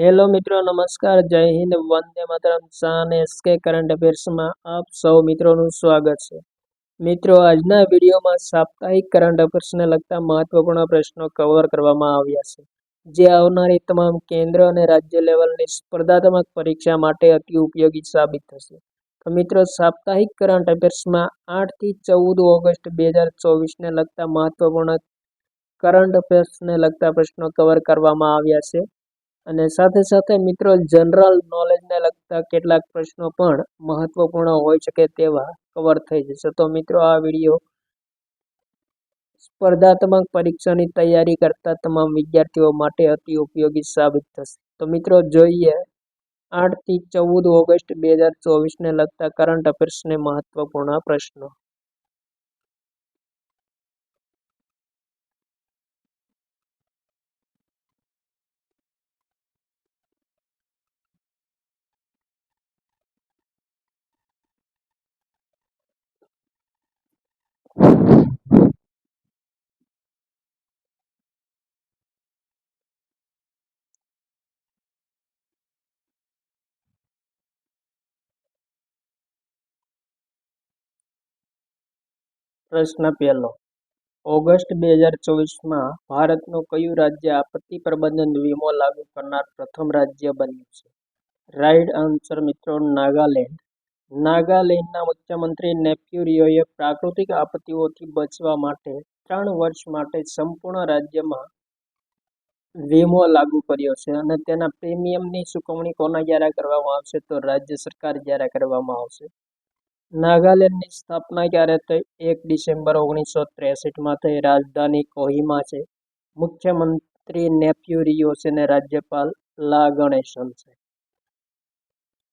Hello મિત્રો, નમસ્કાર, જય હિન્દ, વંદે માતરમ, શાન એસકે કરંટ અફેર્સમાં આપ સૌ મિત્રોનું સ્વાગત છે. મિત્રો, આજના વિડીયોમાં સાપ્તાહિક કરંટ અફેર્સને લગતા મહત્વપૂર્ણ પ્રશ્નો કવર કરવામાં આવ્યા છે, જે આવનારી તમામ કેન્દ્ર અને રાજ્ય લેવલની સ્પર્ધાત્મક પરીક્ષા માટે અતિ ઉપયોગી સાબિત થશે. તો મિત્રો, સાપ્તાહિક કરંટ અફેર્સમાં 8 થી 14 ઓગસ્ટ 2024ને લગતા મહત્વપૂર્ણ કરંટ અફેર્સને લગતા પ્રશ્નો કવર કરવામાં આવ્યા છે. અને સાથે સાથે મિત્રો, જનરલ નોલેજને લગતા કેટલાક પ્રશ્નો પણ મહત્વપૂર્ણ હોઈ શકે તેવા કવર થઈ જશે. તો મિત્રો, આ વિડીયો સ્પર્ધાત્મક પરીક્ષાની તૈયારી કરતા તમામ વિદ્યાર્થીઓ માટે અતિ ઉપયોગી સાબિત થશે. તો મિત્રો, જોઈએ 8 થી 14 ઓગસ્ટ 2024ને લગતા કરંટ અફેર્સને મહત્વપૂર્ણ પ્રશ્નો. પ્રશ્ન પહેલો. ઓગસ્ટ 2024માં ભારતનું કયું રાજ્ય આપત્તિ પ્રબંધન વીમો લાગુ કરનાર પ્રથમ રાજ્ય બન્યું છે? રાઈટ આન્સર મિત્રો, નાગાલેન્ડ. નાગાલેન્ડના મુખ્યમંત્રી નેફ્યુ રિયોએ પ્રાકૃતિક આપત્તિઓથી બચવા માટે 3 વર્ષ માટે સંપૂર્ણ રાજ્યમાં વીમો લાગુ કર્યો છે અને તેના પ્રીમિયમની ચૂકવણી કોના દ્વારા કરવામાં આવશે? તો રાજ્ય સરકાર દ્વારા કરવામાં આવશે. નાગાલેન્ડની સ્થાપના ક્યારે થઈ? 1 ડિસેમ્બર 1963માં થઈ. રાજધાની કોહિમા છે. મુખ્યમંત્રી નેફ્યુ રિયો છે અને રાજ્યપાલ લા ગણેશન છે.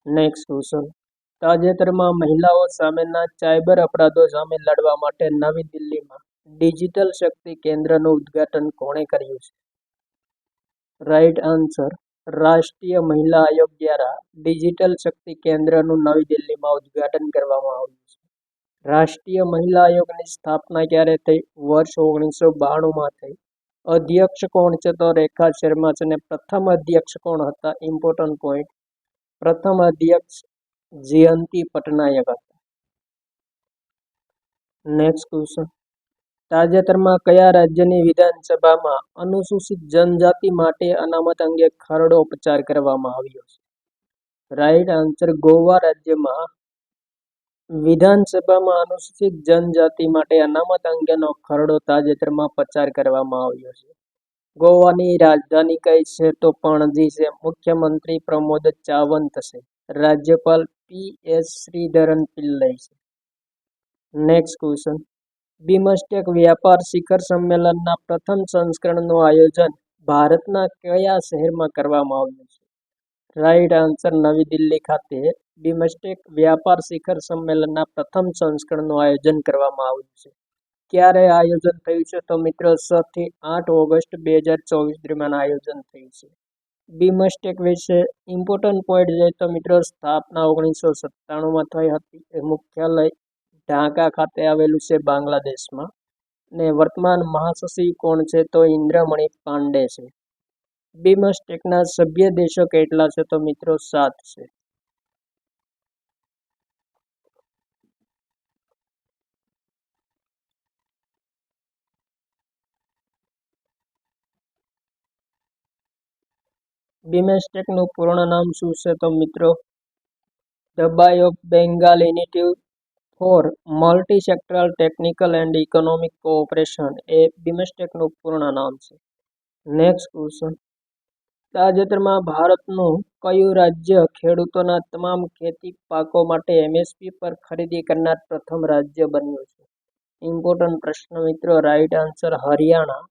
Next question. તાજેતરમાં મહિલાઓ સામેના સાયબર અપરાધો સામે લડવા માટે નવી દિલ્હીમાં ડિજિટલ શક્તિ કેન્દ્રનું ઉદ્ઘાટન કોણે કર્યું છે? રાઈટ આન્સર, રાષ્ટ્રીય મહિલા આયોગ દ્વારા ડિજિટલ શક્તિ કેન્દ્રનું નવી દિલ્હીમાં ઉદ્ઘાટન કરવામાં આવ્યું છે. રાષ્ટ્રીય મહિલા આયોગની સ્થાપના ક્યારે થઈ? વર્ષ 1992માં થઈ. અધ્યક્ષ કોણ છે? તો રેખા શર્મા છે અને પ્રથમ અધ્યક્ષ કોણ હતા? ઇમ્પોર્ટન્ટ પોઈન્ટ, પ્રથમ અધ્યક્ષ જયંતી પટનાયક હતા. Next question. તાજેતરમાં કયા રાજ્યની વિધાનસભામાં અનુસૂચિત જનજાતિ માટે અનામત અંગે ખરડો પસાર કરવામાં આવ્યો છે? રાઈટ આન્સર, ગોવા રાજ્યમાં વિધાનસભામાં અનુસૂચિત જનજાતિ માટે અનામત અંગેનો ખરડો તાજેતરમાં પસાર કરવામાં આવ્યો છે. ગોવાની રાજધાની કઈ છે? તો પણજી છે. મુખ્યમંત્રી પ્રમોદ સાવંત છે. રાજ્યપાલ પી.એસ. શ્રીધરન પિલ્લઈ છે. Next question. બિમસ્ટેક વ્યાપાર શિખર સંમેલનના પ્રથમ સંસ્કરણનું આયોજન ભારતના કયા શહેરમાં કરવામાં આવ્યું છે? રાઈટ આન્સર, નવી દિલ્હી ખાતે બિમસ્ટેક વ્યાપાર શિખર સંમેલનના પ્રથમ સંસ્કરણનું આયોજન કરવામાં આવ્યું છે. ક્યારે આયોજન થયું છે? તો મિત્રો, 6 થી 8 ઓગસ્ટ 2024 દરમિયાન આયોજન થયું છે. બિમસ્ટેક વિશે ઇમ્પોર્ટન્ટ પોઈન્ટ જોઈએ તો મિત્રો, સ્થાપના 1997માં થઈ હતી. મુખ્યાલય ઢાકા ખાતે આવેલું છે, બાંગ્લાદેશમાં. ને વર્તમાન મહાસચિવ કોણ છે? તો ઇન્દ્રમણી પાંડે છે. બિમસ્ટેકના સભ્ય દેશો કેટલા છે? તો મિત્રો, 7 છે. બિમસ્ટેકનું પૂર્ણ નામ શું છે? તો મિત્રો, the bay of Bengal initiative for multi sectoral technical and economic cooperation એ બિમસ્ટેકનું પૂર્ણ નામ છે. Next question. તાજેતરમાં ભારતનું કયું રાજ્ય ખેડૂતોના તમામ ખેતી પાકો માટે એમએસપી પર ખરીદી કરનાર પ્રથમ રાજ્ય બન્યું છે? ઇમ્પોર્ટન્ટ પ્રશ્ન મિત્રો, રાઈટ આન્સર, હરિયાણા.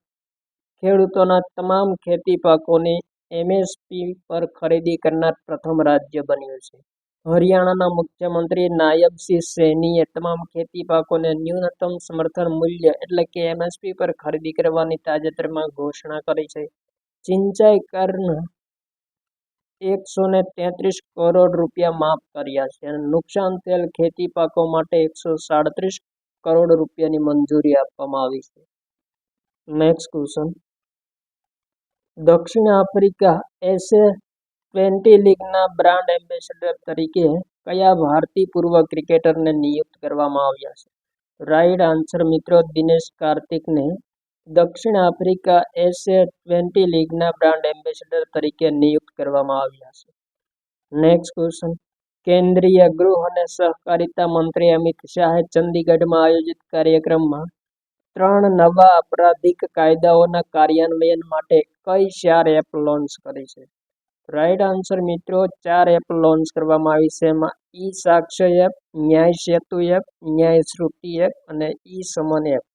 ખેડૂતોના તમામ ખેતી પાકોની એમએસપી પર ખરીદી કરનાર પ્રથમ રાજ્ય બન્યું છે. હરિયાણાના મુખ્યમંત્રી નાયબસિંહ સૈનીએ તમામ ખેતી પાકોને ન્યૂનતમ સમર્થન મૂલ્ય એટલે કે એમએસપી પર ખરીદી કરવાની તાજેતરમાં ઘોષણા કરી છે. સિંચાઈ કરના 133 કરોડ રૂપિયા માફ કર્યા છે અને નુકસાન થયેલ ખેતી પાકો માટે 137 કરોડ રૂપિયાની મંજૂરી આપવામાં આવી છે. Next question. દક્ષિણ આફ્રિકા ટ્વેન્ટી લીગના બ્રાન્ડ એમ્બેસેડર તરીકે કયા ભારતીય પૂર્વ ક્રિકેટરને નિયુક્ત કરવામાં આવ્યા છે? રાઈટ આન્સર મિત્રો દિનેશ કાર્તિકને દક્ષિણ આફ્રિકા એસ-20 લીગના બ્રાન્ડ એમ્બેસેડર તરીકે નિયુક્ત કરવામાં આવ્યા છે. Next question. કેન્દ્રીય ગૃહ અને સહકારિતા મંત્રી અમિત શાહે ચંદીગઢમાં આયોજિત કાર્યક્રમમાં 3 નવા આપરાધિક કાયદાઓના કાર્યાન્વયન માટે કઈ 4 એપ લોન્ચ કરી છે? રાઈટ આન્સર મિત્રો 4 એપ લોન્ચ કરવામાં આવી છે. એમાં ઈ સાક્ષ્ય એપ, ન્યાય સેતુ એપ, ન્યાય શ્રુતિ એપ અને ઈ સમન એપ.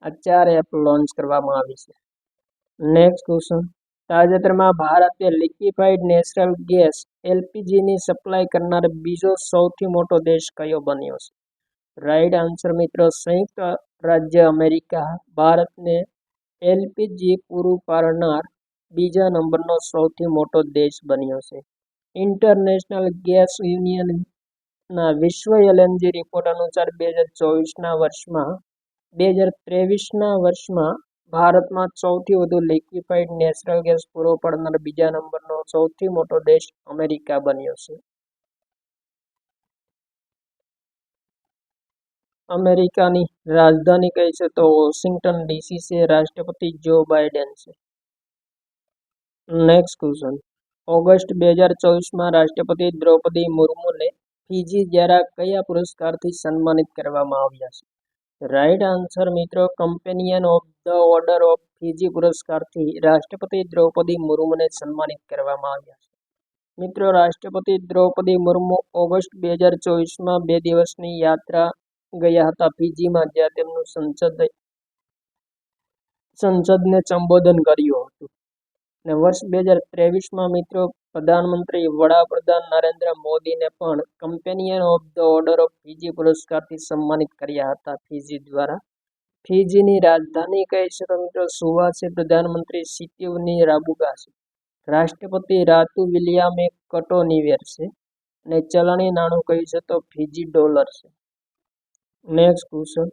આ 4 એપ લોન્ચ કરવામાં આવી છે. Next question. તાજેતરમાં ભારતે લિક્વિફાઈડ નેચરલ ગેસ એલપીજીની સપ્લાય કરનાર બીજો સૌથી મોટો દેશ કયો બન્યો છે? રાઈટ આન્સર મિત્રો સંયુક્ત રાજ્ય અમેરિકા ભારતને એલપીજી પૂરું પાડનાર બીજા નંબરનો સૌથી મોટો દેશ બન્યો છે. ઇન્ટરનેશનલ ગેસ યુનિયનના વિશ્વ એલએનજી રિપોર્ટ અનુસાર 2023ના વર્ષમાં ભારતમાં સૌથી વધુ લિક્વિફાઈડ નેચરલ ગેસ પૂરો પાડનાર બીજા નંબરનો સૌથી મોટો દેશ અમેરિકા બન્યો છે. અમેરિકાની રાજધાની કઈ છે? તો વોશિંગ્ટન ડીસી છે. રાષ્ટ્રપતિ જો બાઇડેન છે. Next question. ઓગસ્ટ 2024માં રાષ્ટ્રપતિ દ્રૌપદી મુર્મુને ફિજી દ્વારા કયા પુરસ્કારથી સન્માનિત કરવામાં આવ્યા છે? રાઈટ આન્સર મિત્રો companion of the order of Fiji પુરસ્કારથી રાષ્ટ્રપતિ દ્રૌપદી મુર્મુને સન્માનિત કરવામાં આવ્યા છે. મિત્રો રાષ્ટ્રપતિ દ્રૌપદી મુર્મુ ઓગસ્ટ 2024માં 2 દિવસની યાત્રા ગયા હતા ફિજીમાં, જ્યાં તેમનું સંસદને સંબોધન કર્યું હતું. અને વર્ષ 2023માં મિત્રો પ્રધાનમંત્રી વડાપ્રધાન નરેન્દ્ર મોદીને પણ companion of the order of Fiji પુરસ્કારથી સન્માનિત કર્યા હતા ફિજી દ્વારા. ફિજીની રાજધાની કઈ છે? તો મિત્રો સુવા છે. પ્રધાનમંત્રી સિટિવની રાબુગા છે. રાષ્ટ્રપતિ રાતુ વિલિયામે કટોનીવેર છે. અને ચલણી નાણું કયું છે? તો ફિજી ડોલર છે. Next question.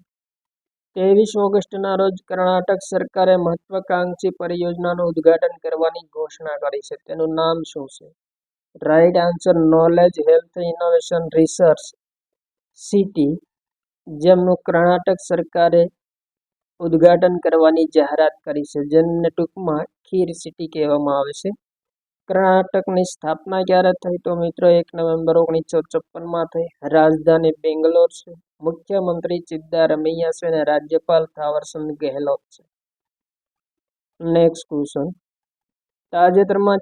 23 ઓગસ્ટના રોજ કર્ણાટક સરકારે મહત્વાકાંક્ષી પરિયોજનાનું ઉદ્ઘાટન કરવાની ઘોષણા કરી છે. તેનું નામ શું છે? Right answer knowledge health innovation research city, જેમનું કર્ણાટક સરકારે ઉદ્ઘાટન કરવાની જાહેરાત કરી છે, જેમને ટૂંકમાં ખીર સિટી કહેવામાં આવે છે. કર્ણાટકની સ્થાપના ક્યારે થઈ? તો મિત્રો 1 નવેમ્બર 1956માં થઈ. રાજધાની બેંગ્લોર છે. મુખ્યમંત્રી સિદ્ધારમૈયા છે અને રાજ્યપાલ થાવરચંદ ગેહલોત છે. Next question. તાજેતરમાં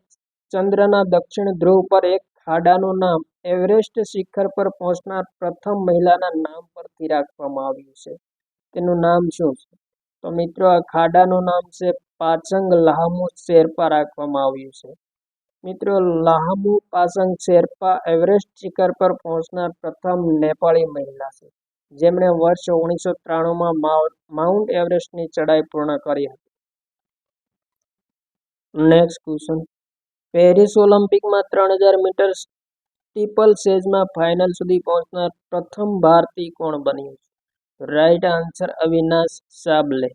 ચંદ્રના દક્ષિણ ધ્રુવ પર એક ખાડાનું નામ એવરેસ્ટ શિખર પર પહોંચનાર પ્રથમ મહિલાના નામ પરથી રાખવામાં આવ્યું છે. તેનું નામ શું છે? તો મિત્રો આ ખાડાનું નામ છે પાછંગ લાહમુ શેરપા રાખવામાં આવ્યું છે. મિત્રો લાહમુ પાછંગ શેરપા એવરેસ્ટ શિખર પર પહોંચનાર પ્રથમ નેપાળી મહિલા છે, જેમણે વર્ષ 1993માં માઉન્ટ એવરેસ્ટની ચડાઈ પૂર્ણ કરી હતી. Next question. પેરિસ ઓલિમ્પિકમાં 3000 મીટર સ્ટીપલ ચેઝમાં ફાઇનલ સુધી પહોંચનાર પ્રથમ ભારતીય કોણ બન્યું છે? Right answer Avinash Sable.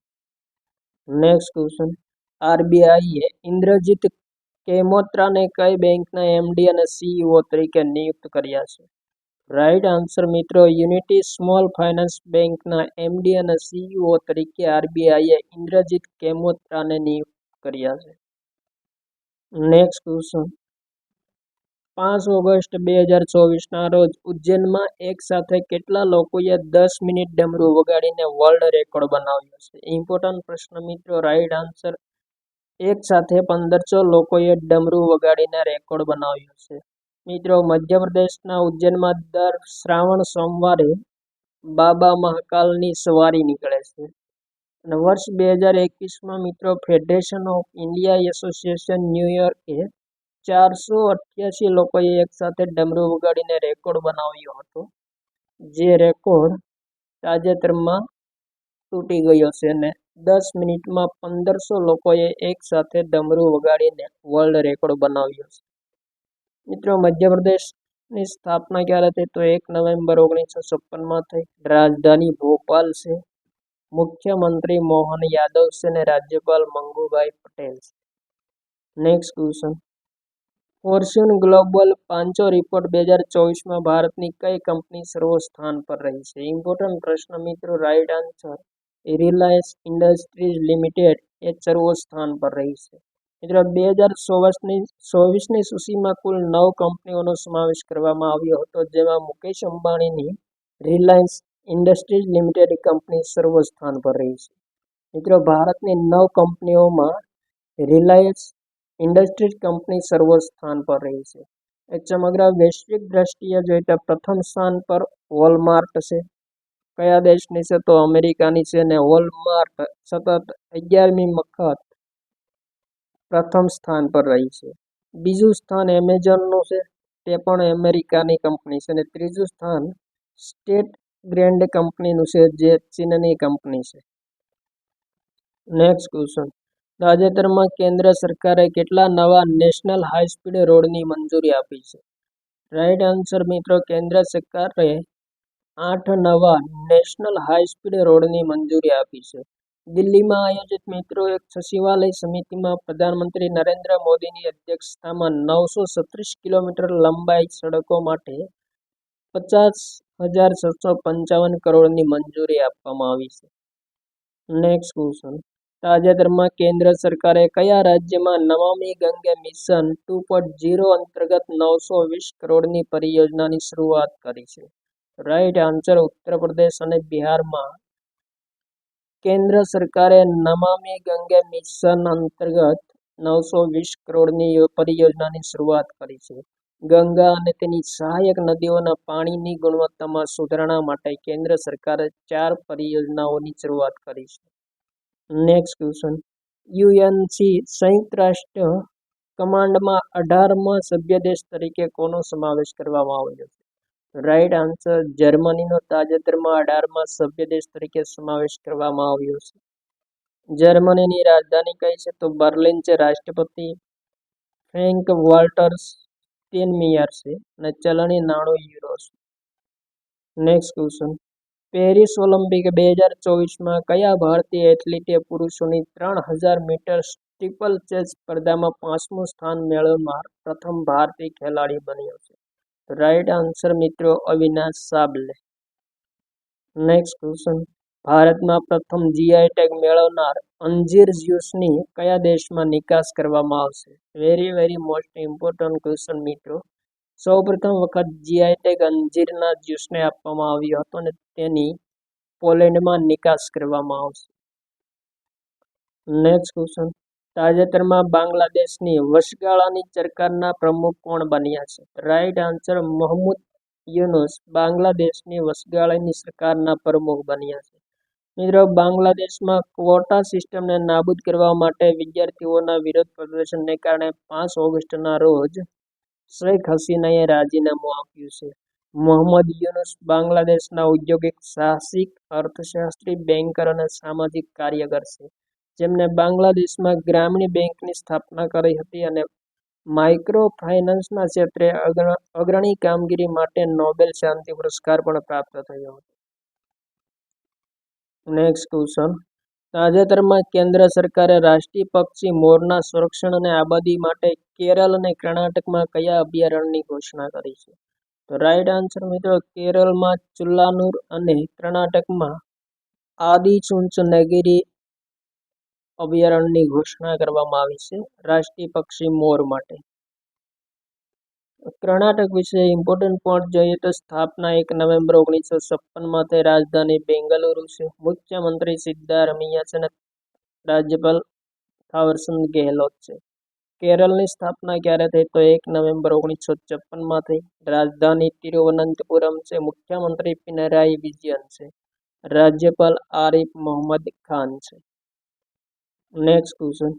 Next question. આરબીઆઈએ ઇન્દ્રજીત કેમોત્રાને કઈ બેંકના એમડી અને સીઈઓ તરીકે નિયુક્ત કર્યા છે? રાઈટ આન્સર મિત્રો યુનિટી સ્મોલ ફાઇનાન્સ બેંકના એમડી અને સીઈઓ તરીકે આરબીઆઈએ ઇન્દ્રજીત કેમોત્રાને નિયુક્ત કર્યા છે. Next question. 5 ઓગસ્ટ 2024ના રોજ ઉજ્જૈનમાં એક સાથે કેટલા લોકોએ 10 મિનિટ ડમરૂ વગાડીને વર્લ્ડ રેકોર્ડ બનાવ્યો છે? ઇમ્પોર્ટન્ટ પ્રશ્ન મિત્રો. રાઈટ આન્સર એક સાથે 1500 લોકોએ ડમરૂ વગાડીને રેકોર્ડ બનાવ્યો છે. મિત્રો મધ્યપ્રદેશના ઉજ્જૈનમાં દર શ્રાવણ સોમવારે બાબા મહાકાલની સવારી નીકળે છે. અને વર્ષ 2021માં મિત્રો ફેડરેશન ઓફ ઇન્ડિયા એસોસિએશન ન્યુયોર્કે 488 લોકોએ એક સાથે ડમરૂ વગાડીને રેકોર્ડ બનાવ્યો હતો, જે રેકોર્ડ તાજેતરમાં તૂટી ગયો છે અને 10 મિનિટમાં 1500 લોકોએ એક સાથે ડમરૂ વગાડીને વર્લ્ડ રેકોર્ડ બનાવ્યો છે. મિત્રો મધ્યપ્રદેશની સ્થાપના ક્યારે થઈ? તો 1 નવેમ્બર 1956માં થઈ. રાજધાની ભોપાલ છે. મુખ્યમંત્રી મોહન યાદવ છે અને રાજ્યપાલ મંગુભાઈ પટેલ છે. Next question. Fortune global 500 report 2024માં ભારતની કઈ કંપની સર્વસ્થાન પર રહી છે? ઇમ્પોર્ટન્ટ પ્રશ્ન મિત્રો. Right answer Reliance Industries Limited એ સર્વસ્થાન પર રહી છે. મિત્રો 2024ની સૂચિમાં કુલ 9 કંપનીઓનો સમાવેશ કરવામાં આવ્યો હતો, જેમાં મુકેશ અંબાણીની રિલાયન્સ ઇન્ડસ્ટ્રીઝ લિમિટેડ કંપની સર્વસ્થાન પર રહી છે. મિત્રો ભારતની 9 કંપનીઓમાં રિલાયન્સ ઇન્ડસ્ટ્રીઝ કંપની સર્વસ્થાન પર રહી છે. સમગ્ર વૈશ્વિક દ્રષ્ટિએ જોઈએ તો પ્રથમ સ્થાન પર વોલમાર્ટ છે. કયા દેશની છે? તો અમેરિકાની છે. અને વોલમાર્ટ સતત 11મી વખત પ્રથમ સ્થાન પર રહી છે. બીજું સ્થાન એમેઝોનનું છે, તે પણ અમેરિકાની કંપની છે. અને ત્રીજું સ્થાન સ્ટેટ ગ્રેન્ડ કંપનીનું છે, જે ચીનની કંપની છે. Next question. તાજેતરમાં કેન્દ્ર સરકારે કેટલા નવા નેશનલ હાઈ સ્પીડ રોડની મંજૂરી આપી છે? રાઈટ આન્સર મિત્રો. કેન્દ્ર સરકારે 8 નવા નેશનલ હાઈ સ્પીડ રોડની મંજૂરી આપી છે. દિલ્હીમાં આયોજિત મિત્રો એક સચિવાલય સમિતિમાં પ્રધાનમંત્રી નરેન્દ્ર મોદીની અધ્યક્ષતામાં 936 કિલોમીટર લંબાઈ સડકો માટે 50,755 કરોડની મંજૂરી આપવામાં આવી છે. Next question. તાજેતરમાં કેન્દ્ર સરકારે કયા રાજ્યમાં નમામિ ગંગે મિશન 2.0 અંતર્ગત 920 કરોડની પરિયોજનાની શરૂઆત કરી છે? રાઈટ આન્સર ઉત્તર પ્રદેશ અને બિહારમાં કેન્દ્ર સરકારે નમામિ ગંગે મિશન અંતર્ગત 920 કરોડની પરિયોજનાની શરૂઆત કરી છે. ગંગા અને તેની સહાયક નદીઓના પાણીની ગુણવત્તામાં સુધારણા માટે કેન્દ્ર સરકારે 4 પરિયોજનાઓની શરૂઆત કરી છે. Next question. યુએનસી સંયુક્ત રાષ્ટ્ર કમાન્ડમાં 18મા સભ્ય દેશ તરીકે કોનો સમાવેશ કરવામાં આવ્યો છે? રાઈટ આન્સર જર્મનીનો તાજેતરમાં 18મા સભ્ય દેશ તરીકે સમાવેશ કરવામાં આવ્યો છે. જર્મનીની રાજધાની કઈ છે? તો બર્લિન છે. રાષ્ટ્રપતિ ફ્રેન્ક વોલ્ટર સ્ટેનમિયર છે. અને ચલણી નાણું યુરો છે. Next question. પેરિસ ઓલિમ્પિક 2024માં કયા ભારતીય એથ્લીટે પુરુષોની 3000 મીટર સ્ટીપલ ચેઝ સ્પર્ધામાં 5મું સ્થાન મેળવનાર પ્રથમ ભારતીય ખેલાડી બન્યો છે? રાઈટ આન્સર મિત્રો અવિનાશ સાબલે. Next question. ભારતમાં પ્રથમ જીઆઈ ટેગ મેળવનાર અંજીર જ્યુસની કયા દેશમાં નિકાસ કરવામાં આવશે? વેરી મોસ્ટ ઇમ્પોર્ટન્ટ ક્વેશ્ચન મિત્રો. સૌપ્રથમ વખત જીઆઈ ટેગ અંજીરના જ્યુસને આપવામાં આવ્યો હતો અને તેની પોલેન્ડમાં નિકાસ કરવામાં આવશે. Next question. તાજેતરમાં બાંગ્લાદેશની વચગાળાની સરકારના પ્રમુખ કોણ બન્યા છે? રાઈટ આન્સર મોહમ્મદ યુનુસ બાંગ્લાદેશની વચગાળાની સરકારના પ્રમુખ બન્યા છે. મિત્રો બાંગ્લાદેશમાં ક્વોટા સિસ્ટમને નાબૂદ કરવા માટે વિદ્યાર્થીઓના વિરોધ પ્રદર્શનને કારણે 5 ઓગસ્ટના રોજ શેખ હસીનાએ રાજીનામું આપ્યું છે. મોહમ્મદ યુનુસ બાંગ્લાદેશના ઔદ્યોગિક સાહસિક, અર્થશાસ્ત્રી, બેન્કર અને સામાજિક કાર્યકર છે, જેમણે બાંગ્લાદેશમાં ગ્રામીણ બેંકની સ્થાપના કરી હતી અને માઇક્રો ફાઇનાન્સના ક્ષેત્રે અગ્રણી કામગીરી માટે નોબેલ શાંતિ પુરસ્કાર પણ પ્રાપ્ત થયો હતો. Next question. તાજેતરમાં કેન્દ્ર સરકારે રાષ્ટ્રીય પક્ષી મોરના સંરક્ષણ અને આબાદી માટે કેરળ અને કર્ણાટકમાં કયા અભયારણ્યની ઘોષણા કરી છે? તો રાઈટ આન્સર મિત્રો કેરળમાં ચુલ્લાનુર અને કર્ણાટકમાં આદિચુંચનગિરી અભયારણ્યની ઘોષણા કરવામાં આવી છે રાષ્ટ્રીય પક્ષી મોર માટે. કર્ણાટક વિશે ઇમ્પોર્ટન્ટ પોઈન્ટ જોઈએ તો સ્થાપના 1 નવેમ્બર 1956માં થઈ. રાજધાની બેંગલુરુ છે. મુખ્યમંત્રી સિદ્ધારમૈયા છે અને રાજ્યપાલ થાવરચંદ ગેહલોત છે. કેરળની સ્થાપના ક્યારે થઈ? તો 1 નવેમ્બર 1956માં થઈ. રાજધાની તિરુવનંતપુરમ છે. મુખ્યમંત્રી પિનરાઈ વિજયન છે. રાજ્યપાલ આરિફ મોહમ્મદ ખાન છે. Next question.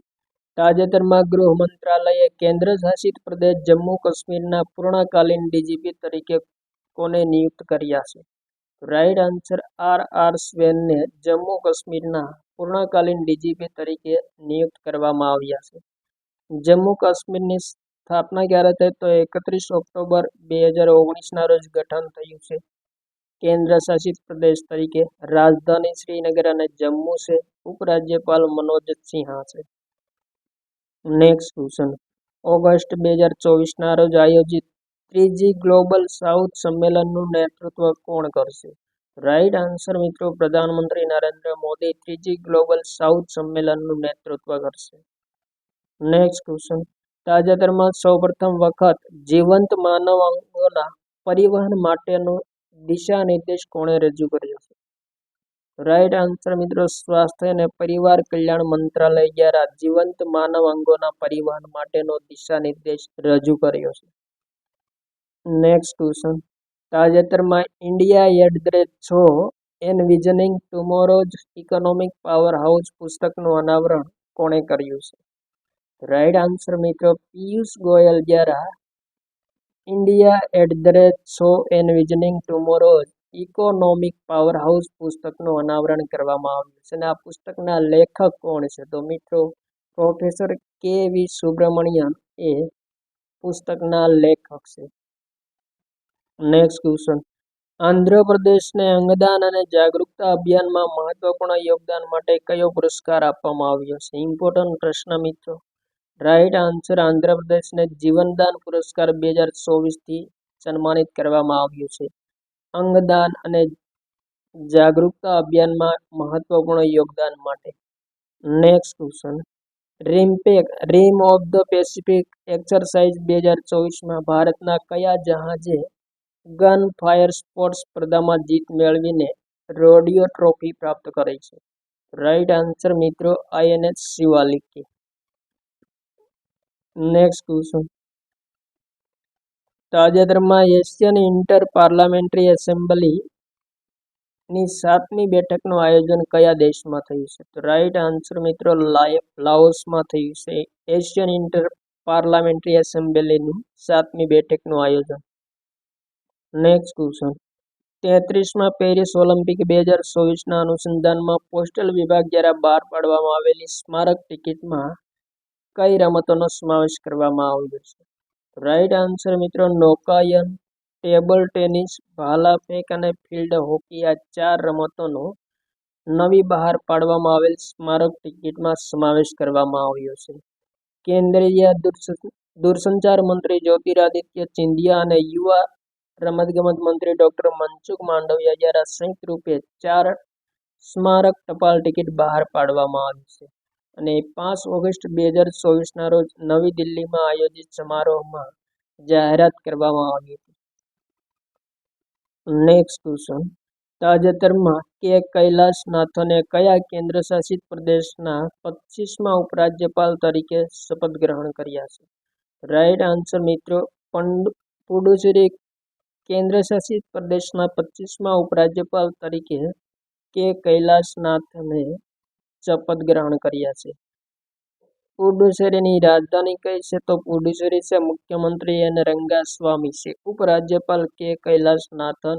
તાજેતરમાં ગૃહ મંત્રાલયે કેન્દ્ર શાસિત પ્રદેશ જમ્મુ કાશ્મીરના પૂર્ણકાલીન ડીજીપી તરીકે કોને નિયુક્ત કર્યા છે? રાઈટ આન્સર આર સ્વેનને જમ્મુ કાશ્મીરના પૂર્ણકાલીન ડીજીપી તરીકે નિયુક્ત કરવામાં આવ્યા છે. જમ્મુ કાશ્મીરની સ્થાપના ક્યારે થઈ? તો 31 ઓક્ટોબર 2019ના રોજ ગઠન થયું છે કેન્દ્ર શાસિત પ્રદેશ તરીકે. રાજધાની શ્રીનગર અને જમ્મુ છે. ઉપરાજ્યપાલ મનોજ સિન્હા છે. Next question. ઓગસ્ટ 2024ના રોજ આયોજિત ત્રીજી ગ્લોબલ સાઉથ સંમેલનનું નેતૃત્વ કોણ કરશે? રાઈટ આન્સર મિત્રો, પ્રધાનમંત્રી નરેન્દ્ર મોદી ત્રીજી ગ્લોબલ સાઉથ સંમેલનનું નેતૃત્વ કરશે. નેક્સ્ટ ક્વેશ્ચન, તાજેતરમાં સૌપ્રથમ વખત જીવંત માનવ અંગોના પરિવહન માટેનો દિશા નિર્દેશ કોણે રજૂ કર્યો છે? રાઈટ આન્સર મિત્રો, સ્વાસ્થ્ય અને પરિવાર કલ્યાણ મંત્રાલય દ્વારા જીવંત માનવ અંગોના પરિવહન માટેનો દિશા નિર્દેશ રજૂ કર્યો છે. નેક્સ્ટ ક્વેશ્ચન, તાજેતરમાં ઇન્ડિયા એનવિઝનિંગ ટુમોરોઝ ઇકોનોમિક પાવર હાઉસ પુસ્તકનું અનાવરણ કોણે કર્યું છે? રાઈટ આન્સર મિત્રો, પિયુષ ગોયલ દ્વારા ઇન્ડિયા એનવિઝનિંગ ટુમોરોઝ ઇકોનોમિક પાવર હાઉસ પુસ્તકનું અનાવરણ કરવામાં આવ્યું છે. અને આ પુસ્તકના લેખક કોણ છે? તો મિત્રો, પ્રોફેસર કે.વી. સુબ્રમણ્યન એ પુસ્તકના લેખક છે. નેક્સ્ટ ક્વેશ્ચન, આંધ્રપ્રદેશને અંગદાન અને જાગૃતતા અભિયાનમાં મહત્વપૂર્ણ યોગદાન માટે કયો પુરસ્કાર આપવામાં આવ્યો છે? ઇમ્પોર્ટન્ટ પ્રશ્ન મિત્રો. રાઈટ આન્સર, આંધ્રપ્રદેશને જીવનદાન પુરસ્કાર 2024થી સન્માનિત કરવામાં આવ્યું છે અંગદાન અને જાગૃતતા અભિયાનમાં મહત્વપૂર્ણ યોગદાન માટે. Next question, rim of the Pacific exercise 2024માં ભારતના કયા જહાજે ગન ફાયર સ્પોર્ટ્સ સ્પર્ધામાં જીત મેળવીને રોડિયો ટ્રોફી પ્રાપ્ત કરી છે? રાઈટ આન્સર મિત્રો, INS શિવાલિકી. નેક્સ્ટ ક્વેશ્ચન, તાજેતરમાં એશિયન ઇન્ટર પાર્લામેન્ટરી એસેમ્બલીની 7મી બેઠકનું આયોજન કયા દેશમાં થયું છે? તો રાઈટ આન્સર મિત્રો, લાઓસમાં થયું છે એશિયન ઇન્ટર પાર્લામેન્ટરી એસેમ્બલીની 7મી બેઠકનું આયોજન. નેક્સ્ટ ક્વેશ્ચન, 33માં પેરિસ ઓલિમ્પિક 2024ના અનુસંધાનમાં પોસ્ટલ વિભાગ દ્વારા બહાર પાડવામાં આવેલી સ્મારક ટિકિટમાં કઈ રમતોનો સમાવેશ કરવામાં આવ્યો છે? રાઈટ આન્સર મિત્રો, નૌકાયન, ટેબલ ટેનિસ, ભાલા ફેંક અને ફિલ્ડ હોકી આ 4 રમતોનો નવી બહાર પાડવામાં આવેલ સ્મારક ટિકિટમાં સમાવેશ કરવામાં આવ્યો છે. કેન્દ્રીય દૂરસંચાર મંત્રી જ્યોતિરાદિત્ય સિંધિયા અને યુવા રમતગમત મંત્રી ડોક્ટર મનસુખ માંડવિયા દ્વારા સંયુક્ત રૂપે 4 સ્મારક ટપાલ ટિકિટ બહાર પાડવામાં આવી છે અને 5 ઓગસ્ટ 2024ના રોજ નવી દિલ્હીમાં આયોજિત સમારોહમાં જાહેરાત કરવામાં આવી હતી. નેક્સ્ટ ક્વેશ્ચન, તાજેતરમાં કે કૈલાસનાથને કયા કેન્દ્રશાસિત પ્રદેશના 25મા ઉપરાજ્યપાલ તરીકે શપથ ગ્રહણ કર્યા છે? રાઈટ આન્સર મિત્રો, પુડુચેરી કેન્દ્રશાસિત પ્રદેશના 25મા ઉપરાજ્યપાલ તરીકે કે કૈલાસનાથને શપથ ગ્રહણ કર્યા છે. પુડુચેરીની રાજધાની કઈ છે? તો પુડુચેરી છે. મુખ્યમંત્રી એન રંગાસ્વામી છે. ઉપરાજ્યપાલ કે કૈલાસનાથન.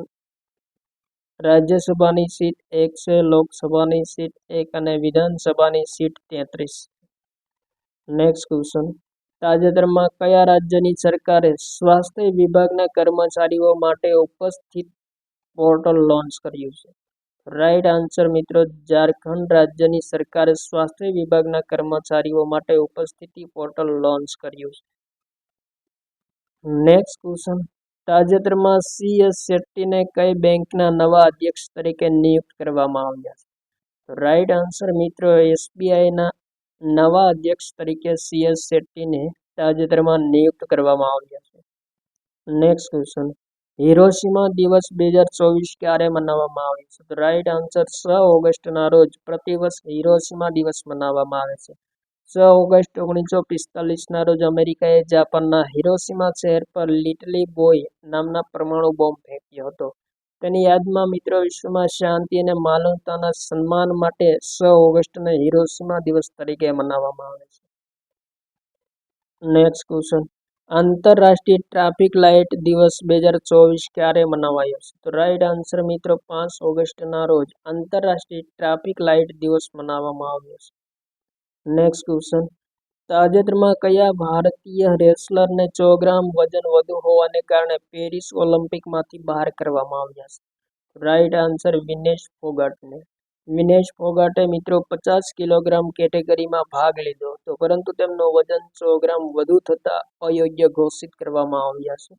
રાજ્યસભાની સીટ 1 છે, લોકસભાની સીટ 1 અને વિધાનસભાની સીટ 33. નેક્સ્ટ ક્વેશ્ચન, તાજેતરમાં કયા રાજ્યની સરકારે સ્વાસ્થ્ય વિભાગના કર્મચારીઓ માટે ઉપસ્થિત પોર્ટલ લોન્ચ કર્યું છે? રાઈટ આન્સર મિત્રો, ઝારખંડ રાજ્યની સરકારે સ્વાસ્થ્ય વિભાગના કર્મચારીઓ માટે ઉપસ્થિતિ પોર્ટલ લોન્ચ કર્યું છે. નેક્સ્ટ ક્વેશ્ચન, તાજેતરમાં CS શેટ્ટીને કઈ બેંકના નવા અધ્યક્ષ તરીકે નિયુક્ત કરવામાં આવ્યા છે? રાઈટ આન્સર મિત્રો, SBIના નવા અધ્યક્ષ તરીકે CS શેટ્ટીને તાજેતરમાં નિયુક્ત કરવામાં આવ્યા છે. નેક્સ્ટ ક્વેશ્ચન, હિરોશિમા દિવસ 2024 ક્યારે મનાવવામાં આવે છે? તો રાઈટ આન્સર 6 ઓગસ્ટના રોજ પ્રતિવર્ષ હિરોશિમા દિવસ મનાવવામાં આવે છે. 6 ઓગસ્ટ 1945ના રોજ અમેરિકાએ જાપાનના હિરોશિમા શહેર પર લિટલી બોય નામના પરમાણુ બોમ્બ ફેંક્યો હતો. તેની યાદમાં મિત્રો વિશ્વમાં શાંતિ અને માનવતાના સન્માન માટે 6 ઓગસ્ટને હિરોશિમા દિવસ તરીકે મનાવવામાં આવે છે. નેક્સ્ટ ક્વેશ્ચન, આંતરરાષ્ટ્રીય ટ્રાફિક લાઇટ દિવસ 2024 ક્યારે મનાવાયો છે? તો રાઈટ આન્સર મિત્રો, 5 ઓગસ્ટના રોજ આંતરરાષ્ટ્રીય ટ્રાફિક લાઇટ દિવસ મનાવવામાં આવ્યો છે. નેક્સ્ટ ક્વેશ્ચન, તાજેતરમાં કયા ભારતીય રેસલરને 100 ગ્રામ વજન વધુ હોવાને કારણે પેરિસ ઓલિમ્પિકમાંથી બહાર કરવામાં આવ્યા છે? રાઈટ આન્સર, વિનેશ ફોગાટને. વિનેશ ફોગાટે મિત્રો 50 કિલોગ્રામ કેટેગરીમાં ભાગ લીધો હતો, પરંતુ તેમનું વજન 100 ગ્રામ વધુ થતા અયોગ્ય ઘોષિત કરવામાં આવ્યા છે.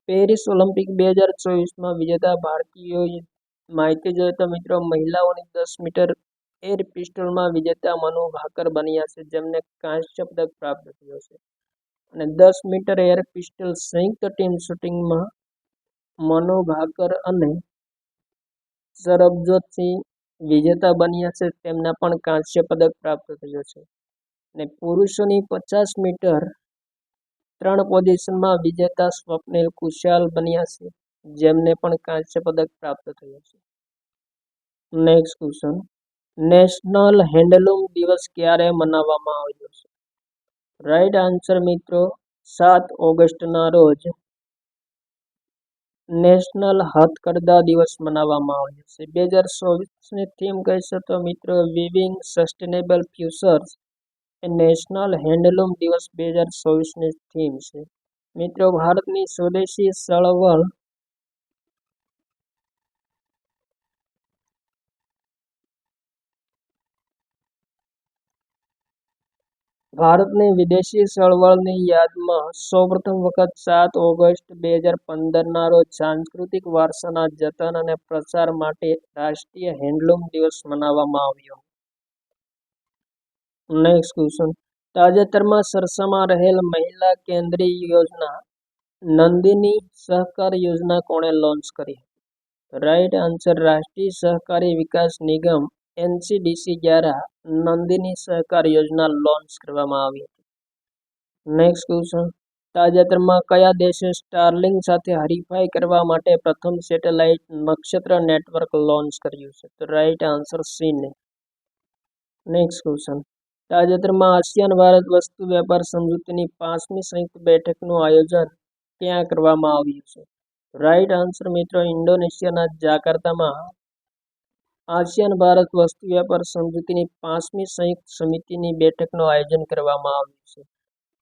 પેરિસ ઓલિમ્પિક 2024માં વિજેતા ભારતીયોએ માહિતી જોઈએ તો મિત્રો મહિલાઓની 10 મીટર એર પિસ્ટલમાં વિજેતા મનુ ભાકર બન્યા છે, જેમને કાંસ્ય પદક પ્રાપ્ત થયો છે. અને 10 મીટર એર પિસ્ટલ સંયુક્ત ટીમ શૂટિંગમાં મનુ ભાકર અને સરબજોત સિંહ વિજેતા બન્યા છે, તેમને પણ કાંસ્ય પદક પ્રાપ્ત થયો છે. અને પુરુષોની 50 મીટર 3 પોઝિશનમાં વિજેતા સ્વપ્નિલ કુશાલ બન્યા છે, જેમને પણ કાંસ્ય પદક પ્રાપ્ત થયો છે. નેક્સ્ટ ક્વેશ્ચન, નેશનલ હેન્ડલૂમ દિવસ ક્યારે મનાવવામાં આવ્યો છે? રાઈટ આન્સર મિત્રો 7 ઓગસ્ટના રોજ નેશનલ હથકરઘા દિવસ મનાવવામાં આવ્યો છે. 2024ની થીમ કહીશું તો મિત્રો વિવિંગ સસ્ટેનેબલ ફ્યુચર્સ એ નેશનલ હેન્ડલૂમ દિવસ 2024ની થીમ છે. મિત્રો ભારતની સ્વદેશી ચળવળ ભારતની વિદેશી ચળવળની યાદમાં સૌપ્રથમ વખત 7 ઓગસ્ટ 2015ના રોજ સાંસ્કૃતિક વારસાના જતન અને પ્રસાર માટે રાષ્ટ્રીય હેન્ડલૂમ દિવસ મનાવવામાં આવ્યો. નેક્સ્ટ ક્વેશ્ચન, તાજેતરમાં ચર્ચામાં રહેલ મહિલા કેન્દ્રીય યોજના નંદિની સહકાર યોજના કોણે લોન્ચ કરી? રાઈટ આન્સર રાષ્ટ્રીય સહકારી વિકાસ નિગમ એનસીડીસી દ્વારા નંદિની સહકાર યોજના લોન્ચ કરવામાં આવી હતી. નેક્સ્ટ ક્વેશ્ચન, તાજેતરમાં કયા દેશે સ્ટારલિંક સાથે હરીફાઈ કરવા માટે પ્રથમ સેટેલાઇટ નક્ષત્ર નેટવર્ક લોન્ચ કર્યું છે? તો રાઈટ આન્સર ચીને. નેક્સ્ટ ક્વેશ્ચન, તાજેતરમાં આસિયાન ભારત વસ્તુ વેપાર સમજૂતીની 5મી સંયુક્ત બેઠકનું આયોજન ક્યાં કરવામાં આવ્યું છે? રાઈટ આન્સર મિત્રો ઇન્ડોનેશિયાના જાકાર્તામાં આસિયાન ભારત વસ્તુ વેપાર સમજૂતીની 5મી સંયુક્ત સમિતિની બેઠકનું આયોજન કરવામાં આવ્યું છે.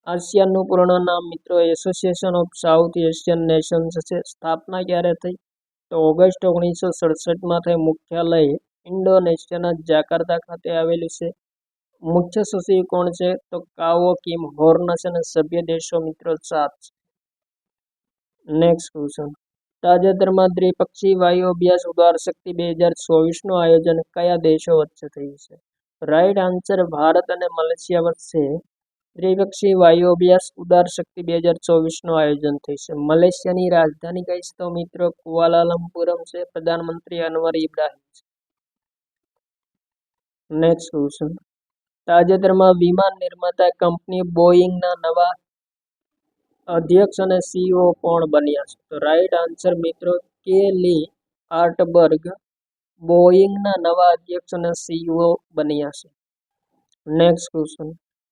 આસિયાનનું પૂર્ણ નામ મિત્રો association of south Asian Nations છે. સ્થાપના ક્યારે થઈ? તો ઓગસ્ટ 1967માં થઈ. મુખ્યાલય ઇન્ડોનેશિયાના જાકાર્તા ખાતે આવેલું છે. મુખ્ય સચિવ કોણ છે? તો કાવો કિમ હોર્ન છે અને સભ્ય દેશો મિત્રો 7 છે. નેક્સ્ટ ક્વેશ્ચન, તાજેતરમાં દ્વિપક્ષી વાયુ અભ્યાસ ઉદાર શક્તિ 2024નું આયોજન કયા દેશો વચ્ચે થયું છે? રાઈટ આન્સર ભારત અને મલેશિયા વચ્ચે દ્વિપક્ષી વાયુ અભ્યાસ ઉદાર શક્તિ 2024નું આયોજન થયું છે. મલેશિયાની રાજધાની કઈ છે? તો મિત્રો કુઆલાલંપુરમ છે. પ્રધાનમંત્રી અનવર ઇબ્રાહિમ છે. નેક્સ્ટ ક્વેશ્ચન, તાજેતરમાં વિમાન નિર્માતા કંપની બોઈંગના નવા અધ્યક્ષ અને સીઈઓ કોણ બન્યા છે? તો રાઈટ આન્સર મિત્રો કે લી આર્ટબર્ગ બોઈંગના નવા અધ્યક્ષ અને સીઈઓ બન્યા છે. નેક્સ્ટ ક્વેશ્ચન,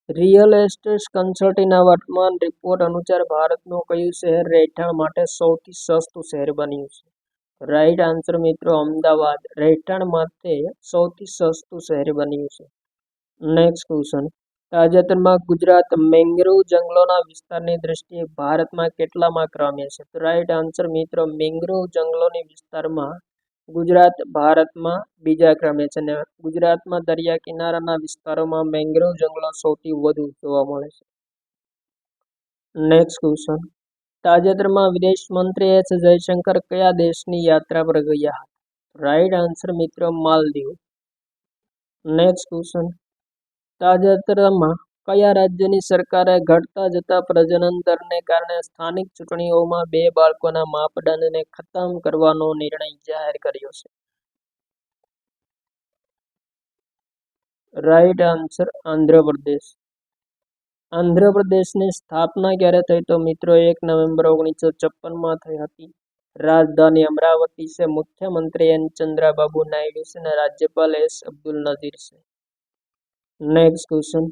રિયલ એસ્ટેટ કન્સલ્ટન્ટના વર્તમાન રિપોર્ટ અનુસાર ભારતનું કયું શહેર રહેઠાણ માટે સૌથી સસ્તું શહેર બન્યું છે? રાઈટ આન્સર મિત્રો અમદાવાદ રહેઠાણ માટે સૌથી સસ્તું શહેર બન્યું છે. નેક્સ્ટ ક્વેશ્ચન, તાજેતરમાં ગુજરાત મેંગ્રોવ જંગલોના વિસ્તારની દ્રષ્ટિએ ભારતમાં કેટલામાં ક્રમે છે? તો રાઈટ આન્સર મિત્રો મેંગ્રોવ જંગલોની વિસ્તારમાં ગુજરાત ભારતમાં બીજા ક્રમે છે અને ગુજરાતમાં દરિયા કિનારાના વિસ્તારોમાં મેંગ્રોવ જંગલો સૌથી વધુ જોવા મળે છે. નેક્સ્ટ ક્વેશ્ચન, તાજેતરમાં વિદેશ મંત્રી એસ જયશંકર કયા દેશની યાત્રા પર ગયા હતા? રાઈટ આન્સર મિત્રો માલદીવ. નેક્સ્ટ ક્વેશ્ચન, તાજેતરમાં કયા રાજ્યની સરકારે ઘટતા જતા પ્રજનન દરને કારણે સ્થાનિક ચૂંટણીઓમાં 2 બાળકોના માપદંડને ખતમ કરવાનો નિર્ણય જાહેર કર્યો છે? Right answer Andhra Pradesh. આંધ્રપ્રદેશની સ્થાપના ક્યારે થઈ? તો મિત્રો 1 નવેમ્બર 1956માં થઈ હતી. રાજધાની અમરાવતી છે. મુખ્યમંત્રી એન ચંદ્રાબાબુ નાયડુ છે અને રાજ્યપાલ એસ અબ્દુલ નઝીર છે. નેક્સ્ટ ક્વેશ્ચન,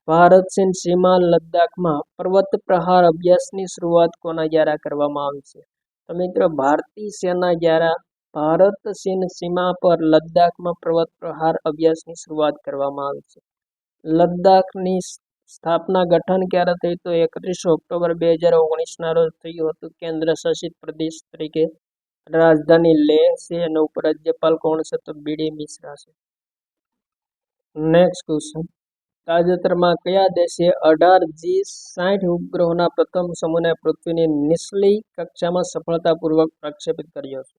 ભારત ચીન સીમા લદ્દાખમાં પર્વત પ્રહાર અભ્યાસની શરૂઆત કોના દ્વારા કરવામાં આવી છે? તો મિત્રો ભારતીય સેના દ્વારા ભારત ચીન સીમા પર લદ્દાખમાં પર્વત પ્રહાર અભ્યાસની શરૂઆત કરવામાં આવી છે. લદ્દાખની સ્થાપના ગઠન ક્યારે થઈ? તો 31 ઓક્ટોબર 2019ના રોજ થયું હતું. કેન્દ્ર શાસિત પ્રદેશ તરીકે રાજધાની લેહ છે અને ઉપરાજ્યપાલ કોણ છે? તો બીડી મિશ્રા છે. Next question. તાજેતરમાં કયા દેશે 18G60 ઉપગ્રહોના પ્રથમ સમૂહને પૃથ્વીની નીચલી કક્ષામાં સફળતાપૂર્વક પ્રક્ષેપિત કર્યો છે?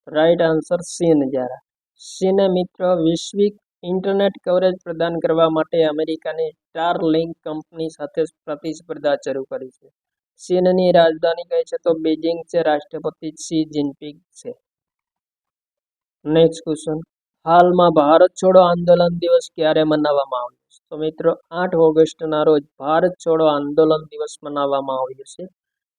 રાઈટ આન્સર ચીન દ્વારા. ચીને મિત્ર વૈશ્વિક ઇન્ટરનેટ કવરેજ પ્રદાન કરવા માટે અમેરિકાની સ્ટારલિંક કંપની સાથે પ્રતિસ્પર્ધા શરૂ કરી છે. ચીનની રાજધાની કઈ છે? તો બેઇજિંગ છે. રાષ્ટ્રપતિ શી જિનપિંગ છે. Next question. હાલમાં ભારત છોડો આંદોલન દિવસ ક્યારે મનાવવામાં આવ્યો છે? તો મિત્રો 8 ઓગસ્ટના રોજ ભારત છોડો આંદોલન દિવસ મનાવવામાં આવ્યો છે.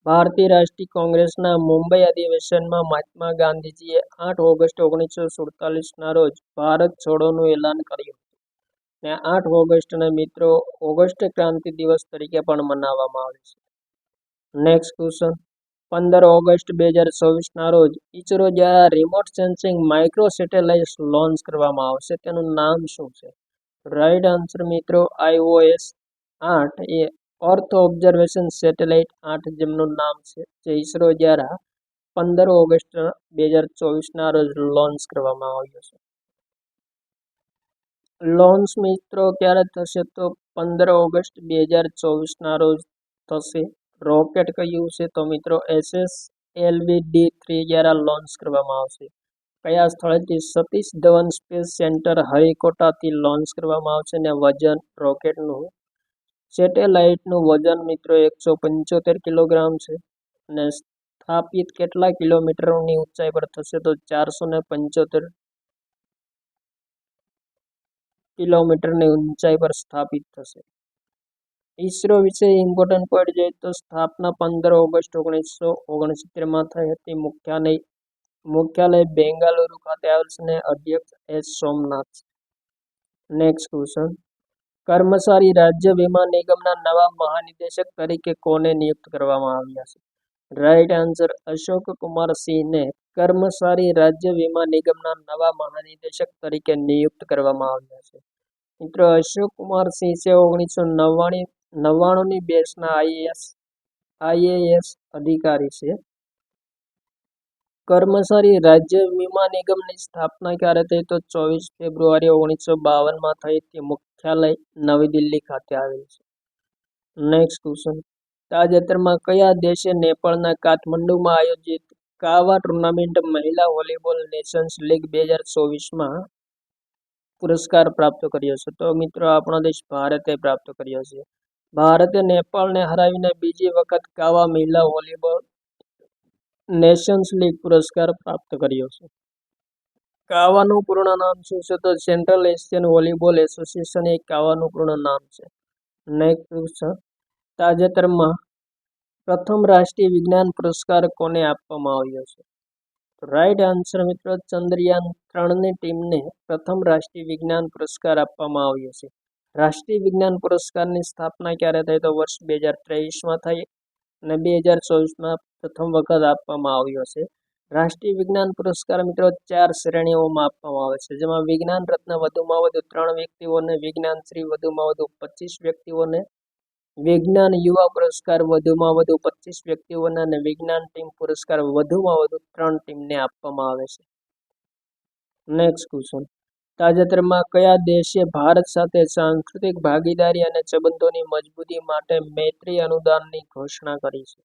ભારતીય રાષ્ટ્રીય કોંગ્રેસના મુંબઈ અધિવેશનમાં મહાત્મા ગાંધીજીએ 8 ઓગસ્ટ 1947ના રોજ ભારત છોડોનું એલાન કર્યું હતું. ને 8 ઓગસ્ટને મિત્રો ઓગસ્ટ ક્રાંતિ દિવસ તરીકે પણ મનાવવામાં આવે છે. Next question. 15 ઓગસ્ટ 2024ના રોજ ઇસરો દ્વારા remote sensing micro satellite launch કરવામાં આવશે. તેનું નામ શું છે? રાઈટ આન્સર મિત્રો IOS-8 એ અર્થ ઓબ્ઝર્વેશન સેટેલાઇટ 8 જેમનું નામ છે, જે ઇસરો દ્વારા 15 ઓગસ્ટ 2024ના રોજ લોન્ચ કરવામાં આવ્યું છે. લોન્ચ મિત્રો ક્યારે થશે? તો 15 ઓગસ્ટ 2024ના રોજ થશે. રોકેટ કયું છે? તો મિત્રો SSLV-D3 દ્વારા લોન્ચ કરવામાં આવશે. કયા સ્થળેથી સતીશ ધવન સ્પેસ સેન્ટર હરિકોટાથી લોન્ચ કરવામાં આવશે? અને વજન રોકેટનું સેટેલાઇટનું વજન મિત્રો 175 કિલોગ્રામ છે. અને સ્થાપિત કેટલા કિલોમીટરની ઊંચાઈ પર થશે? તો 475 કિલોમીટરની ઊંચાઈ પર સ્થાપિત થશે. ઇસરો વિશે ઇમ્પોર્ટન્ટ પોઈન્ટ જોઈએ તો સ્થાપના 15 ઓગસ્ટ 1969માં થઈ હતી. મુખ્યાલય બેંગાલુરુ ખાતે આવેલ છે અને અધ્યક્ષ એસ સોમનાથ. Next question. કર્મચારી રાજ્ય વીમા નિગમના નવા મહાનિદેશક તરીકે કોને નિયુક્ત કરવામાં આવ્યા છે? રાઈટ આન્સર અશોક કુમાર સિંહને કર્મચારી રાજ્ય વીમા નિગમના નવા મહાનિદેશક તરીકે નિયુક્ત કરવામાં આવ્યા છે. મિત્રો અશોક કુમાર સિંહ છે 1999ની બેચના IAS અધિકારી છે. કર્મચારી રાજ્ય વીમા નિગમની સ્થાપના ક્યારે થઈ? તો 24 ફેબ્રુઆરી 1952માં થઈ હતી. મુખ્યાલય નવી દિલ્હી ખાતે આવેલ છે. Next question. તાજેતરમાં કયા દેશે નેપાળના કાઠમંડુમાં આયોજિત કાવા ટુર્નામેન્ટ મહિલા વોલીબોલ નેશન્સ લીગ 2024માં પુરસ્કાર પ્રાપ્ત કર્યો છે? તો મિત્રો આપણો દેશ ભારતે પ્રાપ્ત કર્યો છે. ભારતે નેપાળને હરાવીને બીજી વખત કાવા મહિલા વોલીબોલ નેશન્સ લીગ પુરસ્કાર પ્રાપ્ત કર્યો છે. કાવાનું પૂર્ણ નામ શું છે? તો સેન્ટ્રલ એશિયન વોલીબોલ એસોસિએશન એ કાવાનું પૂર્ણ નામ છે. નેક્સ્ટ. તાજેતરમાં પ્રથમ રાષ્ટ્રીય વિજ્ઞાન પુરસ્કાર કોને આપવામાં આવ્યો છે? રાઈટ આન્સર મિત્રો ચંદ્રયાન-3ની ટીમને પ્રથમ રાષ્ટ્રીય વિજ્ઞાન પુરસ્કાર આપવામાં આવ્યો છે. રાષ્ટ્રીય વિજ્ઞાન પુરસ્કારની સ્થાપના ક્યારે થઈ? તો વર્ષ 2023માં થઈ અને 2024માં પ્રથમ વખત આપવામાં આવ્યો છે. રાષ્ટ્રીય વિજ્ઞાન પુરસ્કાર મિત્રો 4 શ્રેણીઓમાં આપવામાં આવે છે, જેમાં વિજ્ઞાન રત્ન વધુમાં વધુ 3 વ્યક્તિઓને, વિજ્ઞાન શ્રી વધુમાં વધુ 25 વ્યક્તિઓને, વિજ્ઞાન યુવા પુરસ્કાર વધુમાં વધુ 25 વ્યક્તિઓને અને વિજ્ઞાન ટીમ પુરસ્કાર વધુમાં વધુ 3 ટીમને આપવામાં આવે છે. Next question. તાજેતરમાં કયા દેશે ભારત સાથે સાંસ્કૃતિક ભાગીદારી અને સંબંધોની મજબૂતી માટે મૈત્રી અનુદાનની ઘોષણા કરી છે?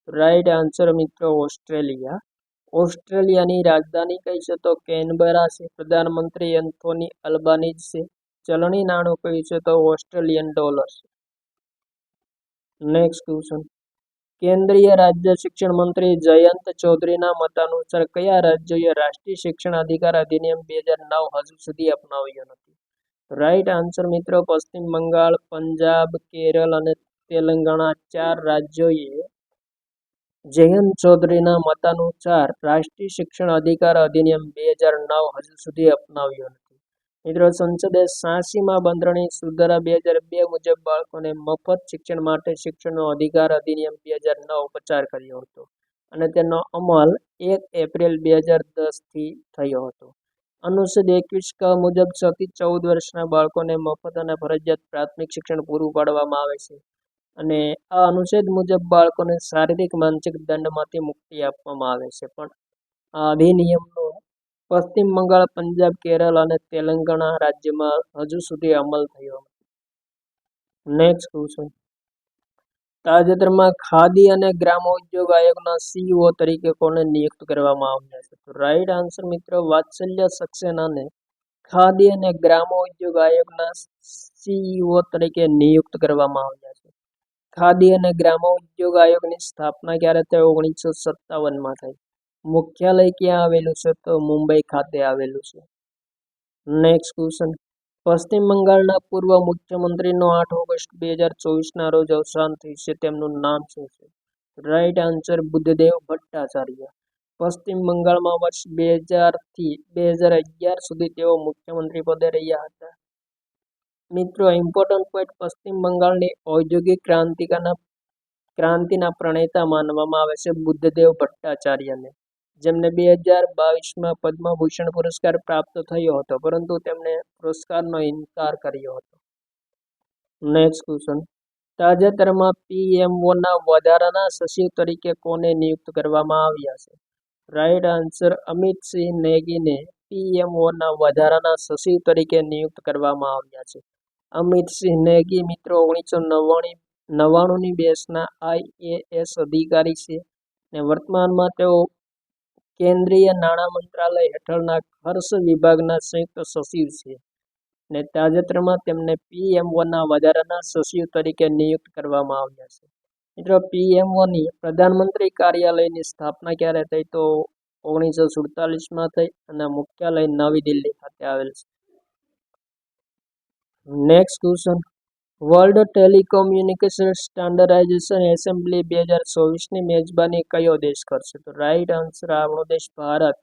રાઈટ આન્સર મિત્રો ઓસ્ટ્રેલિયા. ઓસ્ટ્રેલિયાની રાજધાની કઈ છે? તો કેનબરા છે. પ્રધાનમંત્રી એન્થોની અલ્બાનીઝ છે. ચલણી નાણું કયું છે? તો ઓસ્ટ્રેલિયન ડોલર છે. Next question. કેન્દ્રીય રાજ્ય શિક્ષણ મંત્રી જયંત ચૌધરીના મતાનુસાર કયા રાજ્યોએ રાષ્ટ્રીય શિક્ષણ અધિકાર અધિનિયમ 2009 હજુ સુધી અપનાવ્યો નથી? રાઈટ આન્સર મિત્રો પશ્ચિમ બંગાળ, પંજાબ, કેરળ અને તેલંગાણા 4 રાજ્યોએ જયંત ચૌધરીના મતાનુસાર રાષ્ટ્રીય શિક્ષણ અધિકાર અધિનિયમ 2009 હજુ સુધી અપનાવ્યો નથી. મિત્રો સંસદે 86માં બંધારણીય સુધારા 2002 મુજબ બાળકોને મફત શિક્ષણ માટે શિક્ષણનો અધિકાર અધિનિયમ 2009 પસાર કર્યો હતો અને તેનો અમલ 1 એપ્રિલ 2010થી થયો હતો. અનુચ્છેદ 21 ક મુજબ 6 થી 14 વર્ષના બાળકોને મફત અને ફરજિયાત પ્રાથમિક શિક્ષણ પૂરું પાડવામાં આવે છે અને આ અનુચ્છેદ મુજબ બાળકોને શારીરિક માનસિક દંડમાંથી મુક્તિ આપવામાં આવે છે. પણ આ અધિનિયમનો પશ્ચિમ બંગાળ, પંજાબ, કેરળ અને તેલંગાણા રાજ્યમાં હજુ સુધી અમલ થયો. Next question. તાજેતરમાં ખાદી અને ગ્રામોદ્યોગ આયોગના સીઈઓ તરીકે કોને નિયુક્ત કરવામાં આવ્યા છે? તો રાઈટ આન્સર મિત્રો વાત્સલ્ય સક્સેનાને ખાદી અને ગ્રામોદ્યોગ આયોગના સીઈઓ તરીકે નિયુક્ત કરવામાં આવ્યા છે. ખાદી અને ગ્રામોદ્યોગ આયોગની સ્થાપના ક્યારે થઈ? 1957માં થઈ. મુખ્યાલય ક્યાં આવેલું છે? તો મુંબઈ ખાતે આવેલું છે. Next question. પશ્ચિમ બંગાળના પૂર્વ મુખ્યમંત્રીનો 8 ઓગસ્ટ 2024ના રોજ અવસાન થયું છે. તેમનું નામ શું છે? Right answer Buddhadeb Bhattacharya. પશ્ચિમ બંગાળમાં વર્ષ 2000 થી 2011 સુધી તેઓ મુખ્યમંત્રી પદે રહ્યા હતા. મિત્રો ઇમ્પોર્ટન્ટ પોઈન્ટ, પશ્ચિમ બંગાળની ઔદ્યોગિક ક્રાંતિના પ્રણેતા માનવામાં આવે છે બુદ્ધદેવ ભટ્ટાચાર્યને, જેમને 2022માં પદ્મભૂષણ પુરસ્કાર પ્રાપ્ત થયો હતો, પરંતુ તેમણે પુરસ્કારનો ઇનકાર કર્યો હતો. Next question. તાજેતરમાં પીએમઓના વધારાના સચિવ તરીકે કોને નિયુક્ત કરવામાં આવ્યા છે? રાઈટ આન્સર અમિતસિંહ નેગીને પીએમઓના વધારાના સચિવ તરીકે નિયુક્ત કરવામાં આવ્યા છે. અમિતસિંહ નેગી મિત્રો 1999ની બેચના આઈએએસ અધિકારી છે અને વર્તમાનમાં તેઓ કેન્દ્રીય નાણાં મંત્રાલય હેઠળના ખર્ચ વિભાગના સંયુક્ત સચિવ છે અને તાજેતરમાં તેમને પીએમઓના વધારાના સચિવ તરીકે નિયુક્ત કરવામાં આવ્યા છે. મિત્રો પીએમઓની પ્રધાનમંત્રી કાર્યાલયની સ્થાપના ક્યારે થઈ? તો 1947માં થઈ અને મુખ્યાલય નવી દિલ્હી ખાતે આવેલ છે. Next question. World telecommunication standardization assembly 2024ની મેજબાની કયો દેશ કરશે? તો રાઈટ આન્સર આપણો દેશ Bharat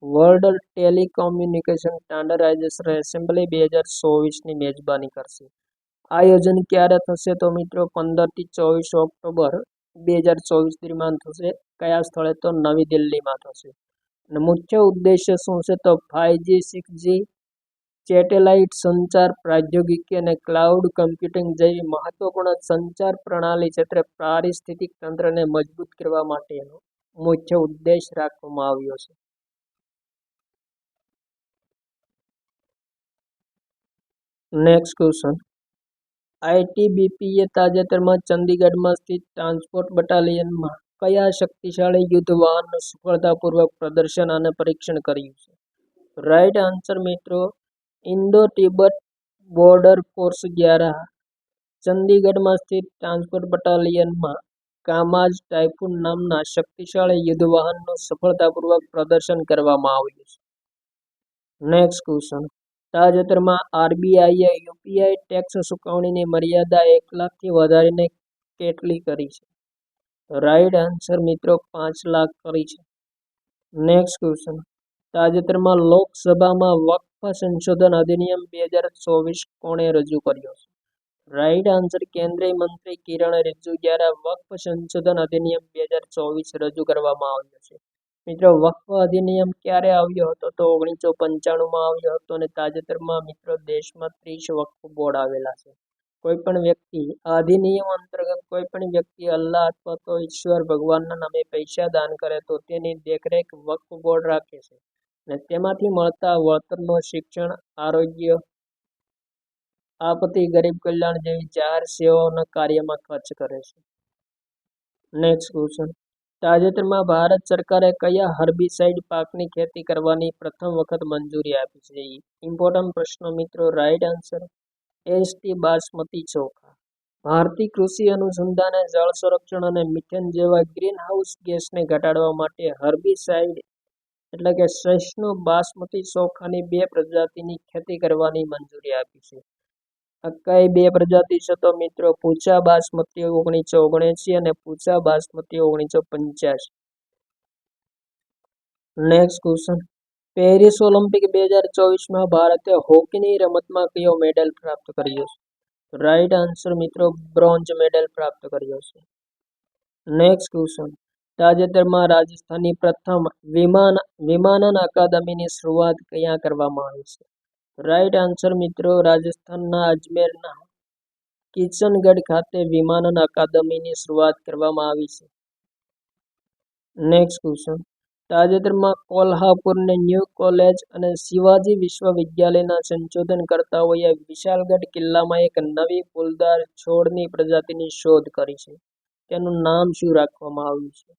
world telecommunication standardization assembly 2024ની મેજબાની કરશે. આયોજન ક્યારે થશે? તો મિત્રો 15 થી 24 ઓક્ટોબર 2024 દરમિયાન થશે. કયા સ્થળે? તો નવી દિલ્હીમાં થશે. અને મુખ્ય ઉદ્દેશ્ય શું છે? તો 5G 6G સેટેલાઇટ સંચાર પ્રૌદ્યોગિકી અને ક્લાઉડ કમ્પ્યુટિંગ જેવી મહત્વપૂર્ણ સંચાર પ્રણાલી ક્ષેત્રે પારિસ્થિતિક તંત્રને મજબૂત કરવા માટેનો મુખ્ય ઉદ્દેશ રાખવામાં આવ્યો છે. Next question. આઈટીબીપીએ તાજેતરમાં ચંદીગઢમાં સ્થિત ટ્રાન્સપોર્ટ બટાલિયનમાં કયા શક્તિશાળી યુદ્ધ વાહનનું સફળતાપૂર્વક પ્રદર્શન અને પરીક્ષણ કર્યું છે? રાઈટ આન્સર મિત્રો ઇન્ડો તિબેટ બોર્ડર ફોર્સ દ્વારા ચંદીગઢમાં સ્થિત ટ્રાન્સપોર્ટ બટાલિયનમાં કામાઝ ટાઇફૂન નામના શક્તિશાળી યુદ્ધ વાહનનું સફળતાપૂર્વક પ્રદર્શન કરવામાં આવ્યું છે. Next question. તાજેતરમાં આરબીઆઈએ યુપીઆઈ ટેક્સ ચૂકવણીની મર્યાદા 1 લાખથી વધારીને કેટલી કરી છે? રાઈટ આન્સર મિત્રો 5 લાખ કરી છે. Next question. તાજેતરમાં લોકસભામાં વક્ફ સંશોધન અધિનિયમ 2024 કોણે રજૂ કર્યો છે? રાઈટ આન્સર કેન્દ્રીય મંત્રી કિરણ રિજિજુ દ્વારા વક્ફ સંશોધન અધિનિયમ 2024 રજૂ કરવામાં આવ્યો છે. મિત્રો વક્ફ અધિનિયમ ક્યારે આવ્યો હતો? તો 1995માં આવ્યો હતો અને તાજેતરમાં મિત્રો દેશમાં 30 વક્ફ બોર્ડ આવેલા છે. કોઈ પણ વ્યક્તિ અધિનિયમ અંતર્ગત કોઈ પણ વ્યક્તિ અલ્લાહ અથવા તો ઈશ્વર ભગવાનના નામે પૈસા દાન કરે તો તેની દેખરેખ વક્ફ બોર્ડ રાખે છે અને તેમાંથી મળતા વળતરનો શિક્ષણ, આરોગ્ય, આપત્તિ, ગરીબ કલ્યાણ જેવી જાહેર સેવાઓના કાર્યમાં ખર્ચ કરે છે. Next question. તાજેતરમાં ભારત સરકારે કયા હર્બિસાઇડ પાકની ખેતી કરવાની પ્રથમ વખત મંજૂરી આપી છે? ઇમ્પોર્ટન્ટ પ્રશ્ન મિત્રો. રાઈટ આન્સર એસટી બાસમતી ચોખા. ભારતીય કૃષિ અનુસંધાને જળ સંરક્ષણ અને મિથેન જેવા ગ્રીનહાઉસ ગેસને ઘટાડવા માટે હર્બિસાઇડ એટલે કે સહિષ્ણુ બાસમતી ચોખાની 2 પ્રજાતિની ખેતી કરવાની મંજૂરી આપી છે. આ કઈ 2 પ્રજાતિ છે? તો મિત્રો પૂછા બાસમતી 1979 અને Pusa basmati 1985. Next question. Paris Olympic 2024માં ભારતે હોકીની રમતમાં કયો મેડલ પ્રાપ્ત કર્યો છે? રાઈટ આન્સર મિત્રો બ્રોન્ઝ મેડલ પ્રાપ્ત કર્યો છે. Next question. તાજેતરમાં રાજસ્થાનની પ્રથમ વિમાનન અકાદમીની શરૂઆત ક્યાં કરવામાં આવી છે? રાઈટ આન્સર મિત્રો રાજસ્થાનના અજમેરના કિશનગઢ ખાતે વિમાનન અકાદમીની શરૂઆત કરવામાં આવી છે. Next question. તાજેતરમાં કોલ્હાપુરને ન્યૂ કોલેજ અને શિવાજી વિશ્વવિદ્યાલયના સંશોધનકર્તાઓએ વિશાળગઢ કિલ્લામાં એક નવી ફૂલદાર છોડની પ્રજાતિની શોધ કરી છે. તેનું નામ શું રાખવામાં આવ્યું છે?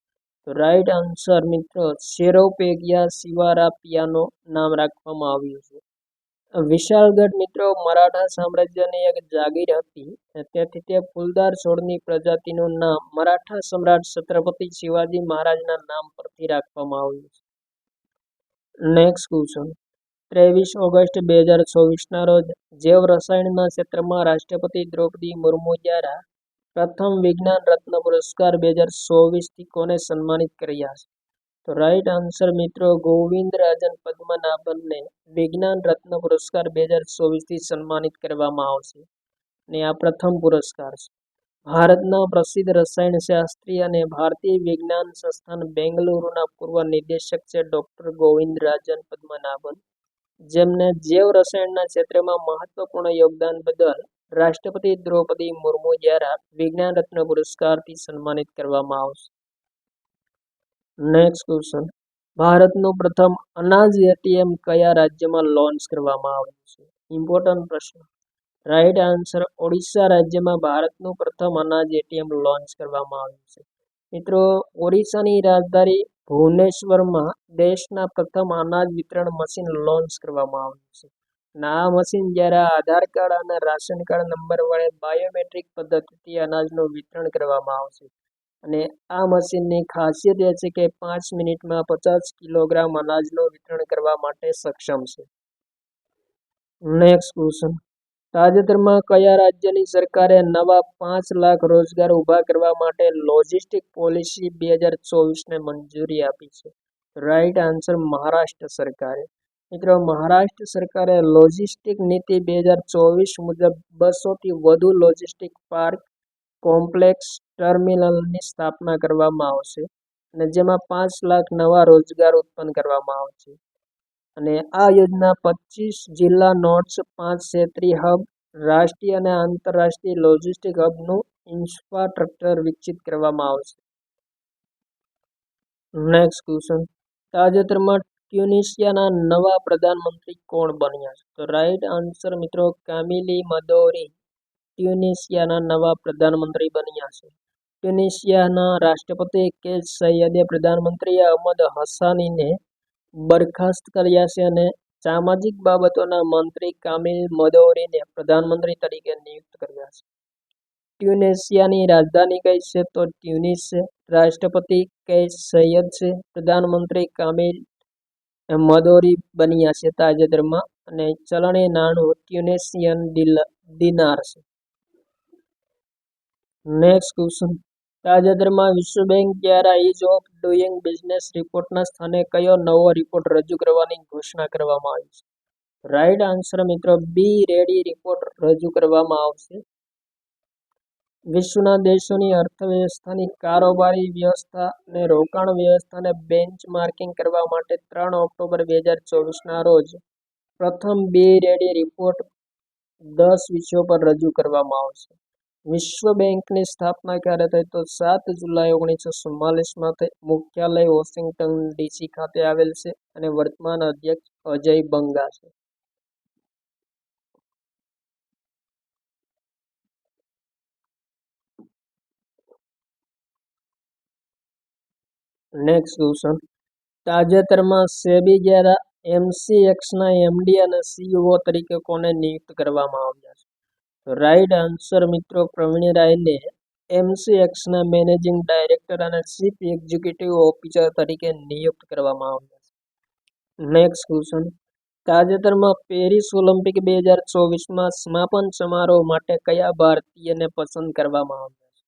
તો રાઈટ આન્સર મિત્રો સેરોપેગિયા સિવારાપિયાનું નામ રાખવામાં આવ્યું છે. વિશાળગઢ મિત્રો મરાઠા સામ્રાજ્યની એક જાગીર હતી, તેથી તે ફૂલદાર છોડની પ્રજાતિનું નામ મરાઠા સમ્રાટ છત્રપતિ શિવાજી મહારાજના નામ પરથી રાખવામાં આવ્યું છે. નેક્સ્ટ ક્વેશ્ચન 23 ઓગસ્ટ 2024ના રોજ જૈવ રસાયણના ક્ષેત્રમાં રાષ્ટ્રપતિ દ્રૌપદી મુર્મુ દ્વારા પ્રથમ વિજ્ઞાન રત્ન પુરસ્કાર 2024થી કોને સન્માનિત કર્યા છે? તો રાઈટ આન્સર મિત્રો ગોવિંદરાજન પદ્મનાભનને વિજ્ઞાન રત્ન પુરસ્કાર 2024થી સન્માનિત કરવામાં આવશે અને આ પ્રથમ પુરસ્કાર છે. ભારતના પ્રસિદ્ધ રસાયણશાસ્ત્રી અને ભારતીય વિજ્ઞાન સંસ્થાન બેંગલુરુના પૂર્વ નિદેશક છે ડોક્ટર ગોવિંદરાજન પદ્મનાભન, જેમને જૈવ રસાયણના ક્ષેત્રમાં મહત્વપૂર્ણ યોગદાન બદલ રાષ્ટ્રપતિ દ્રૌપદી મુર્મુ દ્વારા વિજ્ઞાન રત્ન પુરસ્કારથી સન્માનિત કરવામાં આવશે. નેક્સ્ટ ક્વેશ્ચન ભારતનું પ્રથમ અનાજ એટીએમ કયા રાજ્યમાં લોન્ચ કરવામાં આવ્યું છે? ઇમ્પોર્ટન્ટ પ્રશ્ન. રાઈટ આન્સર ઓડિશા રાજ્યમાં ભારતનું પ્રથમ અનાજ એટીએમ લોન્ચ કરવામાં આવ્યું છે. મિત્રો ઓડિશાની રાજધાની ભુવનેશ્વરમાં દેશના પ્રથમ અનાજ વિતરણ મશીન લોન્ચ કરવામાં આવ્યું છે. અને આ મશીન દ્વારા આધાર કાર્ડ અને રાશન કાર્ડ નંબર વડે બાયોમેટ્રિક પદ્ધતિથી અનાજનું વિતરણ કરવામાં આવશે. અને આ મશીનની ખાસિયત એ છે કે 5 મિનિટમાં 50 કિલોગ્રામ અનાજનું વિતરણ કરવા માટે સક્ષમ છે. નેક્સ્ટ ક્વેશ્ચન તાજેતરમાં કયા રાજ્યની સરકારે નવા 5 લાખ રોજગાર ઊભા કરવા માટે લોજિસ્ટિક પોલિસી 2024ને મંજૂરી આપી છે? રાઈટ આન્સર મહારાષ્ટ્ર સરકારે. મિત્રો મહારાષ્ટ્ર સરકારે લોજિસ્ટિક નીતિ 2024 મુજબ 200થી વધુ લોજિસ્ટિક પાર્ક કોમ્પ્લેક્સ ટર્મિનલની સ્થાપના કરવામાં આવશે અને જેમાં 5 લાખ નવા રોજગાર ઉત્પન્ન કરવામાં આવશે. અને આ યોજના 25 જિલ્લા નોડ્સ, 5 ક્ષેત્રીય હબ, રાષ્ટ્રીય અને આંતરરાષ્ટ્રીય લોજિસ્ટિક હબનું ઇન્ફ્રાસ્ટ્રક્ચર વિકસિત કરવામાં આવશે. નેક્સ્ટ ક્વેશ્ચન તાજેતરમાં ટ્યુનિશિયાના નવા પ્રધાનમંત્રી કોણ બન્યા છે? તો રાઈટ આન્સર મિત્રો કામિલી મદૌરી ટ્યુનિશિયાના નવા પ્રધાનમંત્રી બન્યા છે. ટ્યુનિશિયાના રાષ્ટ્રપતિ કેસ સૈયદે પ્રધાનમંત્રી અહમદ હસાનીને બરખાસ્ત કર્યા છે અને સામાજિક બાબતોના મંત્રી કામિલ મદૌરીને પ્રધાનમંત્રી તરીકે નિયુક્ત કર્યા છે. ટ્યુનિશિયાની રાજધાની કઈ છે? તો ટ્યુનિસ છે. રાષ્ટ્રપતિ કૈસ સૈયદ છે. પ્રધાનમંત્રી કામિલ મદૌરી બન્યા છે તાજેતરમાં અને ચલણી નાણું ટ્યુનિશિયન દિનાર છે. નેક્સ્ટ ક્વેશ્ચન તાજેતરમાં વિશ્વ બેંક દ્વારા ઇઝ ઓફ ડુઇંગ બિઝનેસ રિપોર્ટના સ્થાને કયો નવો રિપોર્ટ રજૂ કરવાની ઘોષણા કરવામાં આવી છે? રાઈટ આન્સર મિત્રો બી રેડી રિપોર્ટ રજૂ કરવામાં આવશે. વિશ્વના દેશોની અર્થવ્યવસ્થાની કારોબારી વ્યવસ્થા અને રોકાણ વ્યવસ્થાને બેન્ચમાર્કિંગ કરવા માટે 3 ઓક્ટોબર 2024ના રોજ પ્રથમ બી રેડી રિપોર્ટ 10 વિષયો પર રજૂ કરવામાં આવશે. વિશ્વ બેંકની સ્થાપના ક્યારે થઈ? તો 7 જુલાઈ 1944માં થઈ. મુખ્યાલય વોશિંગ્ટન ડીસી ખાતે આવેલ છે અને વર્તમાન અધ્યક્ષ અજય બંગા છે. નેક્સ્ટ ક્વેશ્ચન તાજેતરમાં સેબી દ્વારા એમસીએક્સના એમડી અને સીઈઓ તરીકે કોને નિયુક્ત કરવામાં આવ્યા છે? રાઈટ આન્સર મિત્રો પ્રવીણ રાયને એમસીએક્સના મેનેજિંગ ડાયરેક્ટર અને ચીફ એક્ઝિક્યુટિવ ઓફિસર તરીકે નિયુક્ત કરવામાં આવ્યા છે. નેક્સ્ટ ક્વેશ્ચન તાજેતરમાં પેરિસ ઓલિમ્પિક 2024માં સમાપન સમારોહ માટે કયા ભારતીયને પસંદ કરવામાં આવ્યા છે?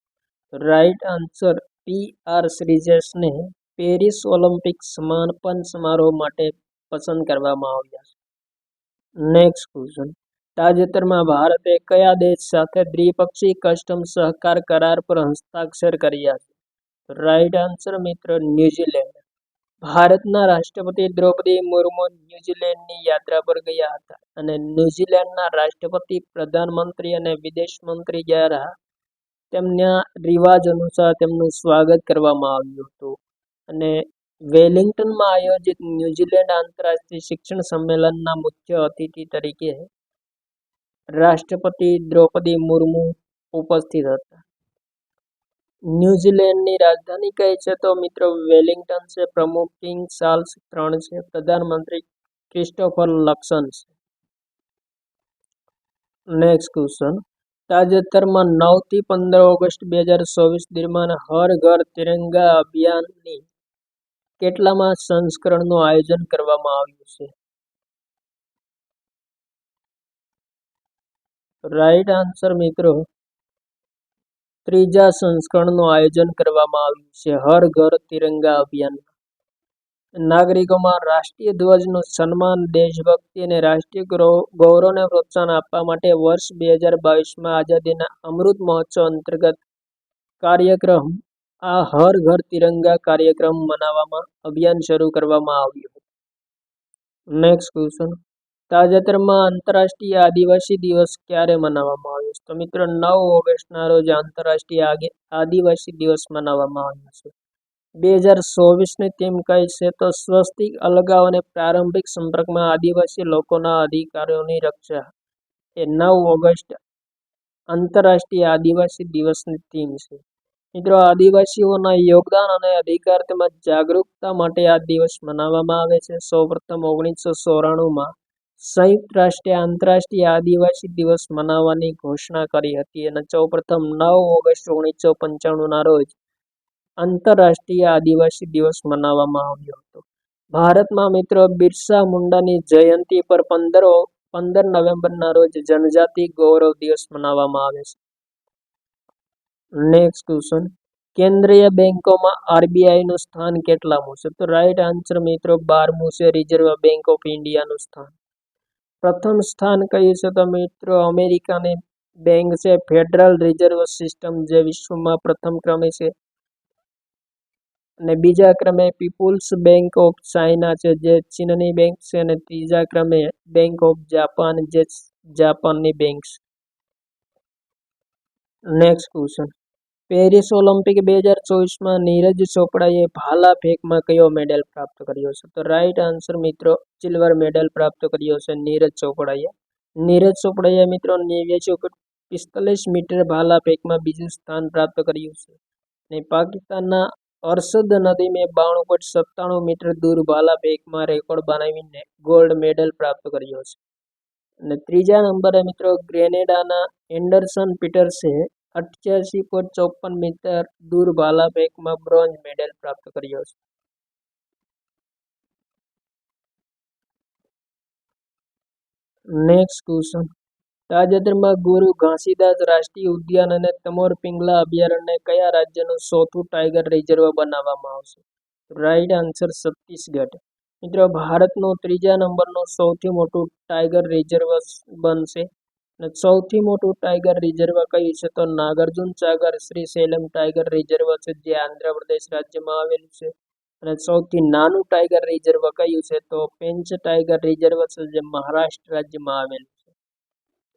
રાઈટ આન્સર PR શ્રીજેશને પેરિસ ઓલિમ્પિક સમાપન સમારોહ માટે પસંદ કરવામાં આવ્યા છે. નેક્સ્ટ ક્વેશ્ચન તાજેતરમાં ભારતે કયા દેશ સાથે દ્વિપક્ષી કસ્ટમ સહકાર કરાર પર હસ્તાક્ષર કર્યા છે? રાઈટ આન્સર મિત્રો ન્યુઝીલેન્ડ. ભારતના રાષ્ટ્રપતિ દ્રૌપદી મુર્મુ ન્યુઝીલેન્ડની યાત્રા પર ગયા હતા અને ન્યુઝીલેન્ડના રાષ્ટ્રપતિ, પ્રધાનમંત્રી અને વિદેશ મંત્રી દ્વારા તેમના રિવાજ અનુસાર તેમનું સ્વાગત કરવામાં આવ્યું હતું અને વેલિંગ્ટનમાં આયોજિત ન્યૂઝીલેન્ડ આંતરરાષ્ટ્રીય શિક્ષણ સંમેલનના મુખ્ય અતિથિ તરીકે રાષ્ટ્રપતિ દ્રૌપદી મુર્મુ ઉપસ્થિત હતા. ન્યૂઝીલેન્ડની રાજધાની કઈ છે? તો મિત્રો વેલિંગ્ટન છે. પ્રમુખ કિંગ ચાર્લ્સ III છે. પ્રધાનમંત્રી ક્રિસ્ટોફર લક્સન છે. Next question. તાજેતરમાં 9 થી 15 ઓગસ્ટ 2024 દરમિયાન હર ઘર તિરંગા અભિયાનની કેટલામાં સંસ્કરણનું આયોજન કરવામાં આવ્યું છે? રાઈટ આન્સર મિત્રો ત્રીજા સંસ્કરણનું આયોજન કરવામાં આવ્યું છે હર ઘર તિરંગા અભિયાન. નાગરિકોમાં રાષ્ટ્રીય ધ્વજનું સન્માન, દેશભક્તિ અને રાષ્ટ્રીય ગૌરવને પ્રોત્સાહન આપવા માટે વર્ષ 2022માં આઝાદીના અમૃત મહોત્સવ અંતર્ગત કાર્યક્રમ આ હર ઘર તિરંગા કાર્યક્રમ મનાવવામાં અભિયાન શરૂ કરવામાં આવ્યું. Next question. તાજેતરમાં આંતરરાષ્ટ્રીય આદિવાસી દિવસ ક્યારે મનાવવામાં આવ્યો છે? તો મિત્રો 9 ઓગસ્ટના રોજ આંતરરાષ્ટ્રીય આદિવાસી દિવસ મનાવવામાં આવ્યો છે. 2024ની થીમ કઈ છે? તો સ્વસ્તિક, અલગાવ અને પ્રારંભિક સંપર્કમાં આદિવાસી લોકોના અધિકારોની રક્ષા એ 9 ઓગસ્ટ આંતરરાષ્ટ્રીય આદિવાસી દિવસની થીમ છે. મિત્રો આદિવાસીઓના યોગદાન અને અધિકાર તેમજ જાગૃતતા માટે આ દિવસ મનાવવામાં આવે છે. સૌપ્રથમ 1994માં સંયુક્ત રાષ્ટ્રે આંતરરાષ્ટ્રીય આદિવાસી દિવસ મનાવવાની ઘોષણા કરી હતી અને સૌપ્રથમ 9 ઓગસ્ટ 1995ના રોજ આંતરરાષ્ટ્રીય આદિવાસી દિવસ મનાવવામાં આવ્યો હતો. ભારતમાં મિત્રો બિરસા મુંડાની જયંતિ પર 15 નવેમ્બરના રોજ જનજાતિ ગૌરવ દિવસ મનાવવામાં આવે છે. Next question. કેન્દ્રીય બેંકોમાં આરબીઆઈનું સ્થાન કેટલામું છે? તો રાઈટ આન્સર મિત્રો 12મું છે રિઝર્વ બેંક ઓફ ઇન્ડિયાનું સ્થાન. પ્રથમ સ્થાન કયું છે? તો મિત્રો અમેરિકાની બેંક છે ફેડરલ રિઝર્વ સિસ્ટમ જે વિશ્વમાં પ્રથમ ક્રમે છે અને બીજા ક્રમે પીપલ્સ બેંક ઓફ ચાઇના છે જે ચીનની બેંક છે અને ત્રીજા ક્રમે બેંક ઓફ જાપાન જે જાપાનની બેંક છે. Next question. પેરિસ ઓલિમ્પિક 2024માં નીરજ ચોપડાએ ભાલા ફેંકમાં કયો મેડલ પ્રાપ્ત કર્યો છે? તો રાઈટ આન્સર મિત્રો સિલ્વર મેડલ પ્રાપ્ત કર્યો છે નીરજ ચોપડાએ. નીરજ ચોપડાએ મિત્રો 49.45 મીટર ભાલા ફેંકમાં બીજું સ્થાન પ્રાપ્ત કર્યું છે અને પાકિસ્તાનના અરશદ નદીમે 92.97 મીટર દૂર ભાલા ફેંકમાં રેકોર્ડ બનાવીને ગોલ્ડ મેડલ પ્રાપ્ત કર્યો છે. અને ત્રીજા નંબરે મિત્રો ગ્રેનેડાના એન્ડરસન પીટર્સે 88.54 મીટર દૂર ભાલા ફેંકમાં બ્રોન્ઝ મેડલ પ્રાપ્ત કર્યો છે. Next question. તાજેતરમાં ગુરુ ઘાસીદાસ રાષ્ટ્રીય ઉદ્યાન અને તમોર પિંગલા અભયારણ્ય કયા રાજ્યનું ચોથું ટાઈગર રિઝર્વ બનાવવામાં આવશે? Right answer Chhattisgarh. મિત્રો ભારતનું ત્રીજા નંબરનું સૌથી મોટું ટાઈગર રિઝર્વ બનશે અને સૌથી મોટું ટાઈગર રિઝર્વ કયું છે? તો નાગાર્જુન સાગર શ્રીશૈલમ ટાઈગર રિઝર્વ છે જે આંધ્રપ્રદેશ રાજ્યમાં આવેલું છે. અને સૌથી નાનું ટાઈગર રિઝર્વ કયું છે? તો પેંચ ટાઈગર રિઝર્વ છે જે મહારાષ્ટ્ર રાજ્યમાં આવેલું છે.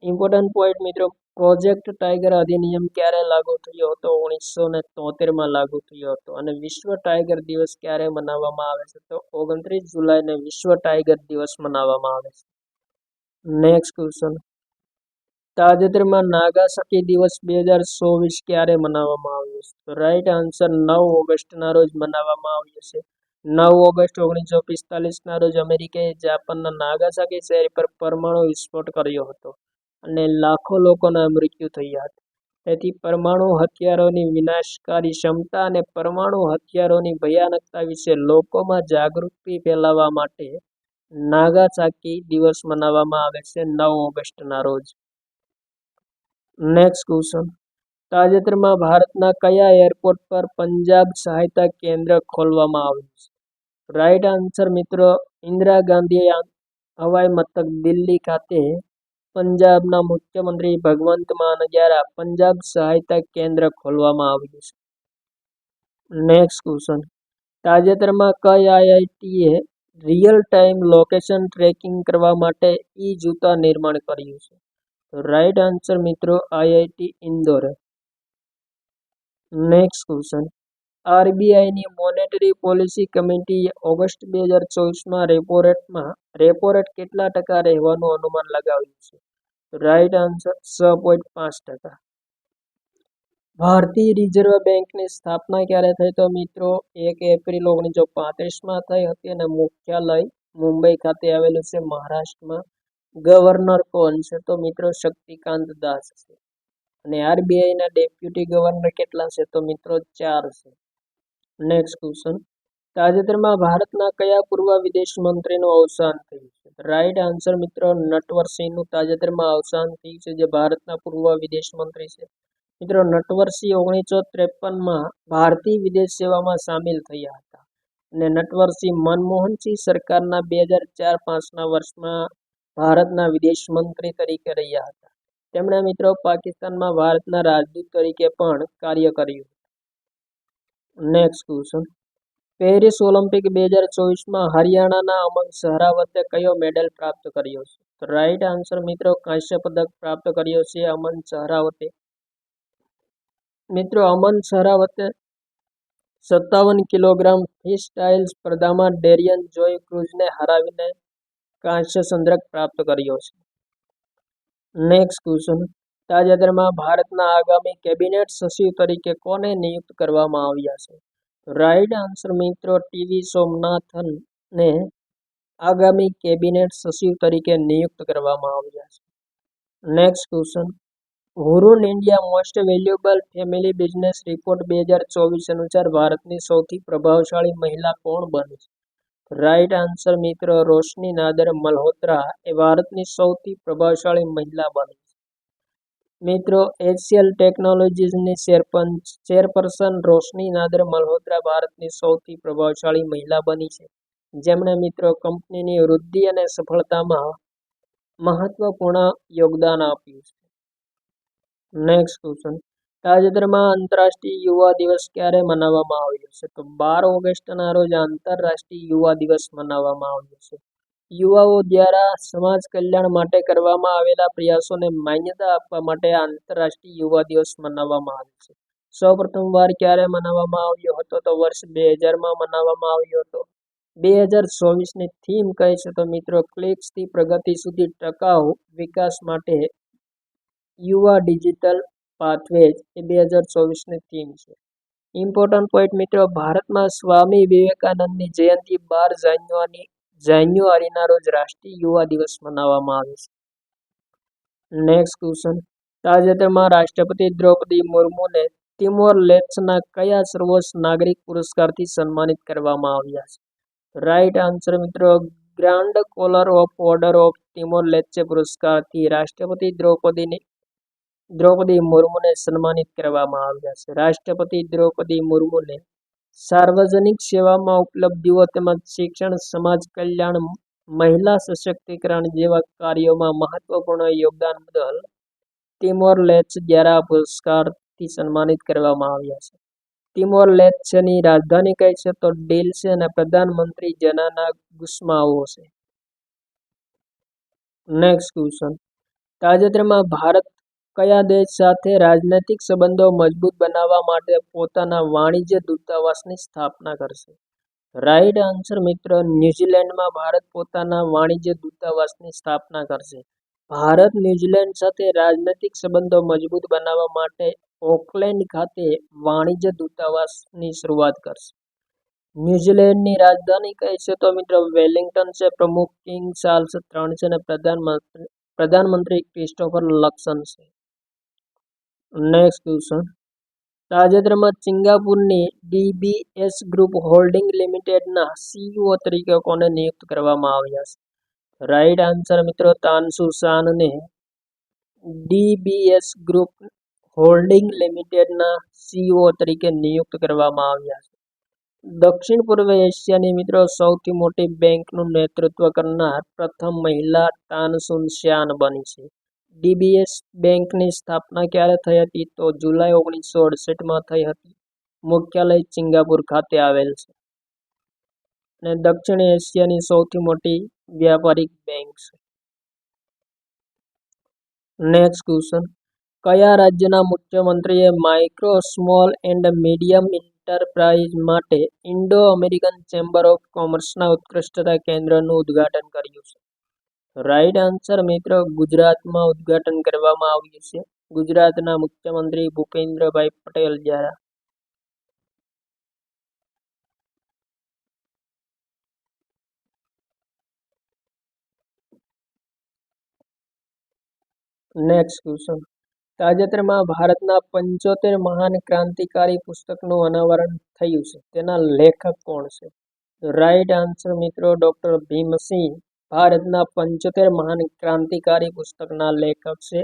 ઇમ્પોર્ટન્ટ પોઈન્ટ મિત્રો, પ્રોજેક્ટ ટાઈગર અધિનિયમ ક્યારે લાગુ થયો હતો? 1973માં લાગુ થયો હતો. અને વિશ્વ ટાઈગર દિવસ ક્યારે મનાવવામાં આવે છે? તો 29 જુલાઈને વિશ્વ ટાઈગર દિવસ મનાવવામાં આવે છે. Next question. તાજેતરમાં નાગાસાકી દિવસ 2024 ક્યારે મનાવવામાં આવ્યો છે? તો રાઈટ આન્સર 9 ઓગસ્ટના રોજ મનાવવામાં આવ્યો છે. 9 ઓગસ્ટ 1945ના રોજ અમેરિકાએ જાપાનના નાગાસાકી શહેર પર પરમાણુ વિસ્ફોટ કર્યો હતો અને લાખો લોકોના મૃત્યુ થયા હતા. તેથી પરમાણુ હથિયારોની વિનાશકારી ક્ષમતા અને પરમાણુ હથિયારોની ભયાનકતા વિશે લોકોમાં જાગૃતિ ફેલાવવા માટે નાગાસાકી દિવસ મનાવવામાં આવે છે 9 ઓગસ્ટના રોજ. Next question. તાજેતરમાં ભારતના કયા એરપોર્ટ પર પંજાબ સહાયતા કેન્દ્ર ખોલવામાં આવ્યું છે? રાઈટ આન્સર મિત્રો ઇન્દિરા ગાંધી હવાઈ મથક દિલ્હી ખાતે પંજાબના મુખ્યમંત્રી ભગવંત માન દ્વારા પંજાબ સહાયતા કેન્દ્ર ખોલવામાં આવ્યું છે. Next question. તાજેતરમાં કઈ આઈઆઈટીએ રિયલ ટાઈમ લોકેશન ટ્રેકિંગ કરવા માટે જૂતા નિર્માણ કર્યું છે? રાઈટ આન્સર મિત્રો આઈઆઈટી ઇન્દોર. Next question. આરબીઆઈની મોનેટરી પોલિસી કમિટીએ ઓગસ્ટ 2024માં રેપો રેટ કેટલા ટકા રહેવાનું અનુમાન લગાવ્યું છે? Right answer 6.5%. ભારતીય રિઝર્વ બેંકની સ્થાપના ક્યારે થઈ? તો મિત્રો 1 એપ્રિલ 1935માં થઈ હતી અને મુખ્યાલય મુંબઈ ખાતે આવેલું છે, મહારાષ્ટ્રમાં. ગવર્નર કોણ છે? તો મિત્રો શક્તિકાંત દાસ છે. અને આરબીઆઈના ડેપ્યુટી ગવર્નર કેટલા છે? તો મિત્રો 4 છે. નેક્સ્ટ ક્વેશ્ચન, તાજેતરમાં ભારતના કયા પૂર્વ વિદેશ મંત્રીનું અવસાન થયું છે? રાઈટ આન્સર મિત્રો નટવરસિંહનું તાજેતરમાં અવસાન થયું છે, જે ભારતના પૂર્વ વિદેશ મંત્રી છે. મિત્રો નટવરસિંહ 1953માં ભારતીય વિદેશ સેવામાં સામેલ થયા હતા અને નટવરસિંહ મનમોહનસિંહ સરકારના 2004-5ના વર્ષમાં ભારતના વિદેશ મંત્રી તરીકે રહ્યા હતા. તેમણે મિત્રો પાકિસ્તાનમાં ભારતના રાજદૂત તરીકે પણ કાર્ય કર્યું. નેક્સ્ટ ક્વેશ્ચન, પેરિસ ઓલિમ્પિક 2024માં હરિયાણાના અમન સહરાવતે કયો મેડલ પ્રાપ્ત કર્યો છે? તો રાઈટ આન્સર મિત્રો કાંસ્ય પદક પ્રાપ્ત કર્યો છે અમન સહરાવતે. મિત્રો અમન સહરાવતે 57 કિલોગ્રામ ફ્રી સ્ટાઇલ સ્પર્ધામાં ડેરિયન જોય ક્રુઝને હરાવીને કાંસ્ય ચંદ્રક પ્રાપ્ત કર્યો છે. નેક્સ્ટ ક્વેશ્ચન, તાજેતરમાં ભારતના આગામી કેબિનેટ સચિવ તરીકે કોને નિયુક્ત કરવામાં આવ્યા છે? રાઈટ આન્સર મિત્રો ટીવી સોમનાથનને આગામી કેબિનેટ સચિવ તરીકે નિયુક્ત કરવામાં આવ્યા છે. Next question, Hurun India most valuable family business report 2024 અનુસાર ભારતની સૌથી પ્રભાવશાળી મહિલા કોણ બની છે? રાઈટ આન્સર મિત્રો રોશની નાદર મલ્હોત્રા એ ભારતની સૌથી પ્રભાવશાળી મહિલા બની છે. મિત્રો એચસીએલ ટેકનોલોજીસની ચેરપર્સન રોશની નાદર મલ્હોત્રા ભારતની સૌથી પ્રભાવશાળી મહિલા બની છે, જેમણે મિત્રો કંપનીની વૃદ્ધિ અને સફળતામાં મહત્વપૂર્ણ યોગદાન આપ્યું છે. નેક્સ્ટ ક્વેશ્ચન, તાજેતરમાં આંતરરાષ્ટ્રીય યુવા દિવસ ક્યારે મનાવવામાં આવ્યો છે? તો 12 ઓગસ્ટના રોજ આંતરરાષ્ટ્રીય યુવા દિવસ મનાવવામાં આવ્યો છે. યુવાઓ દ્વારા સમાજ કલ્યાણ માટે કરવામાં આવેલા પ્રયાસોને માન્યતા આપવા માટે આંતરરાષ્ટ્રીય યુવા દિવસ મનાવવામાં આવે છે. સૌપ્રથમવાર ક્યારે મનાવવામાં આવ્યો હતો? તો વર્ષ 2000માં મનાવવામાં આવ્યો હતો. 2024ની થીમ કઈ છે? તો મિત્રો ક્લિક્સથી પ્રગતિ સુધી ટકાઉ વિકાસ માટે યુવા ડિજિટલ પાથવેઝ એ 2024ની થીમ છે. ઇમ્પોર્ટન્ટ પોઈન્ટ મિત્રો, ભારતમાં સ્વામી વિવેકાનંદની જયંતિ 12 જાન્યુઆરીના રોજ રાષ્ટ્રીય યુવા દિવસ મનાવવામાં આવે છે. નેક્સ્ટ ક્વેશ્ચન, તાજેતરમાં રાષ્ટ્રપતિ દ્રૌપદી મુર્મુને તિમોર લેસ્ટેના કયા સર્વોચ્ચ નાગરિક પુરસ્કારથી સન્માનિત કરવામાં આવ્યા છે? રાઈટ આન્સર મિત્રો grand collar of order of Timor Leste પુરસ્કારથી રાષ્ટ્રપતિ દ્રૌપદી મુર્મુને સન્માનિત કરવામાં આવ્યા છે. રાષ્ટ્રપતિ દ્રૌપદી મુર્મુને સાર્વજનિક સેવામાં ઉપલબ્ધિઓ તેમજ શિક્ષણ, સમાજ કલ્યાણ, મહિલા સશક્તિકરણ જેવા કાર્યોમાં મહત્વપૂર્ણ યોગદાન બદલ તિમોર લેસ્ટે દ્વારા પુરસ્કારથી સન્માનિત કરવામાં આવ્યા છે. તિમોર લેસ્ટેની રાજધાની કઈ છે? તો ડીલ છે અને પ્રધાનમંત્રી જનાના ગુસ્માઓ છે. નેક્સ્ટ ક્વેશ્ચન, તાજેતરમાં ભારત કયા દેશ સાથે રાજનૈતિક સંબંધો મજબૂત બનાવવા માટે પોતાના વાણિજ્ય દૂતાવાસની સ્થાપના કરશે? રાઈટ આન્સર મિત્રો ન્યૂઝીલેન્ડમાં ભારત પોતાના વાણિજ્ય દૂતાવાસની સ્થાપના કરશે. ભારત ન્યૂઝીલેન્ડ સાથે રાજનૈતિક સંબંધો મજબૂત બનાવવા માટે ઓકલેન્ડ ખાતે વાણિજ્ય દૂતાવાસની શરૂઆત કરશે. ન્યૂઝીલેન્ડની રાજધાની કઈ છે? તો મિત્રો વેલિંગ્ટન છે. પ્રમુખ કિંગ ચાર્લ્સ III છે અને પ્રધાનમંત્રી ક્રિસ્ટોફર લક્સન છે. નેક્સ્ટ ક્વેશ્ચન, તાજેતરમાં સિંગાપુરની ડીબીએસ ગ્રુપ હોલ્ડિંગ લિમિટેડના સીઈઓ તરીકે કોને નિયુક્ત કરવામાં આવ્યા છે? રાઈટ આન્સર મિત્રો તાન સુ ચાનને ડીબીએસ ગ્રુપ હોલ્ડિંગ લિમિટેડના સીઈઓ તરીકે નિયુક્ત કરવામાં આવ્યા છે. દક્ષિણ પૂર્વ એશિયાની મિત્રો સૌથી મોટી બેંકનું નેતૃત્વ કરનાર પ્રથમ મહિલા તાન સુન ચાન બની છે. ડીબીએસ બેંકની સ્થાપના ક્યારે થઈ હતી? તો જુલાઈ 1968માં થઈ હતી. મુખ્યાલય સિંગાપુર ખાતે આવેલ છે અને દક્ષિણ એશિયાની સૌથી મોટી વ્યાપારિક બેંક છે. નેક્સ્ટ ક્વેશ્ચન, કયા રાજ્યના મુખ્યમંત્રીએ micro, small and medium enterprise માટે ઇન્ડો અમેરિકન ચેમ્બર ઓફ કોમર્સના ઉત્કૃષ્ટતા કેન્દ્રનું ઉદ્ઘાટન કર્યું છે? રાઈટ આન્સર મિત્રો, ગુજરાતમાં ઉદ્ઘાટન કરવામાં આવ્યું છે ગુજરાતના મુખ્યમંત્રી ભૂપેન્દ્રભાઈ પટેલ દ્વારા. Next question. તાજેતરમાં ભારતના 75 મહાન ક્રાંતિકારી પુસ્તકનું અનાવરણ થયું છે. તેના લેખક કોણ છે? રાઈટ આન્સર મિત્રો, ડોક્ટર ભીમસિંહ ભારતના 75 મહાન ક્રાંતિકારી પુસ્તકના લેખક છે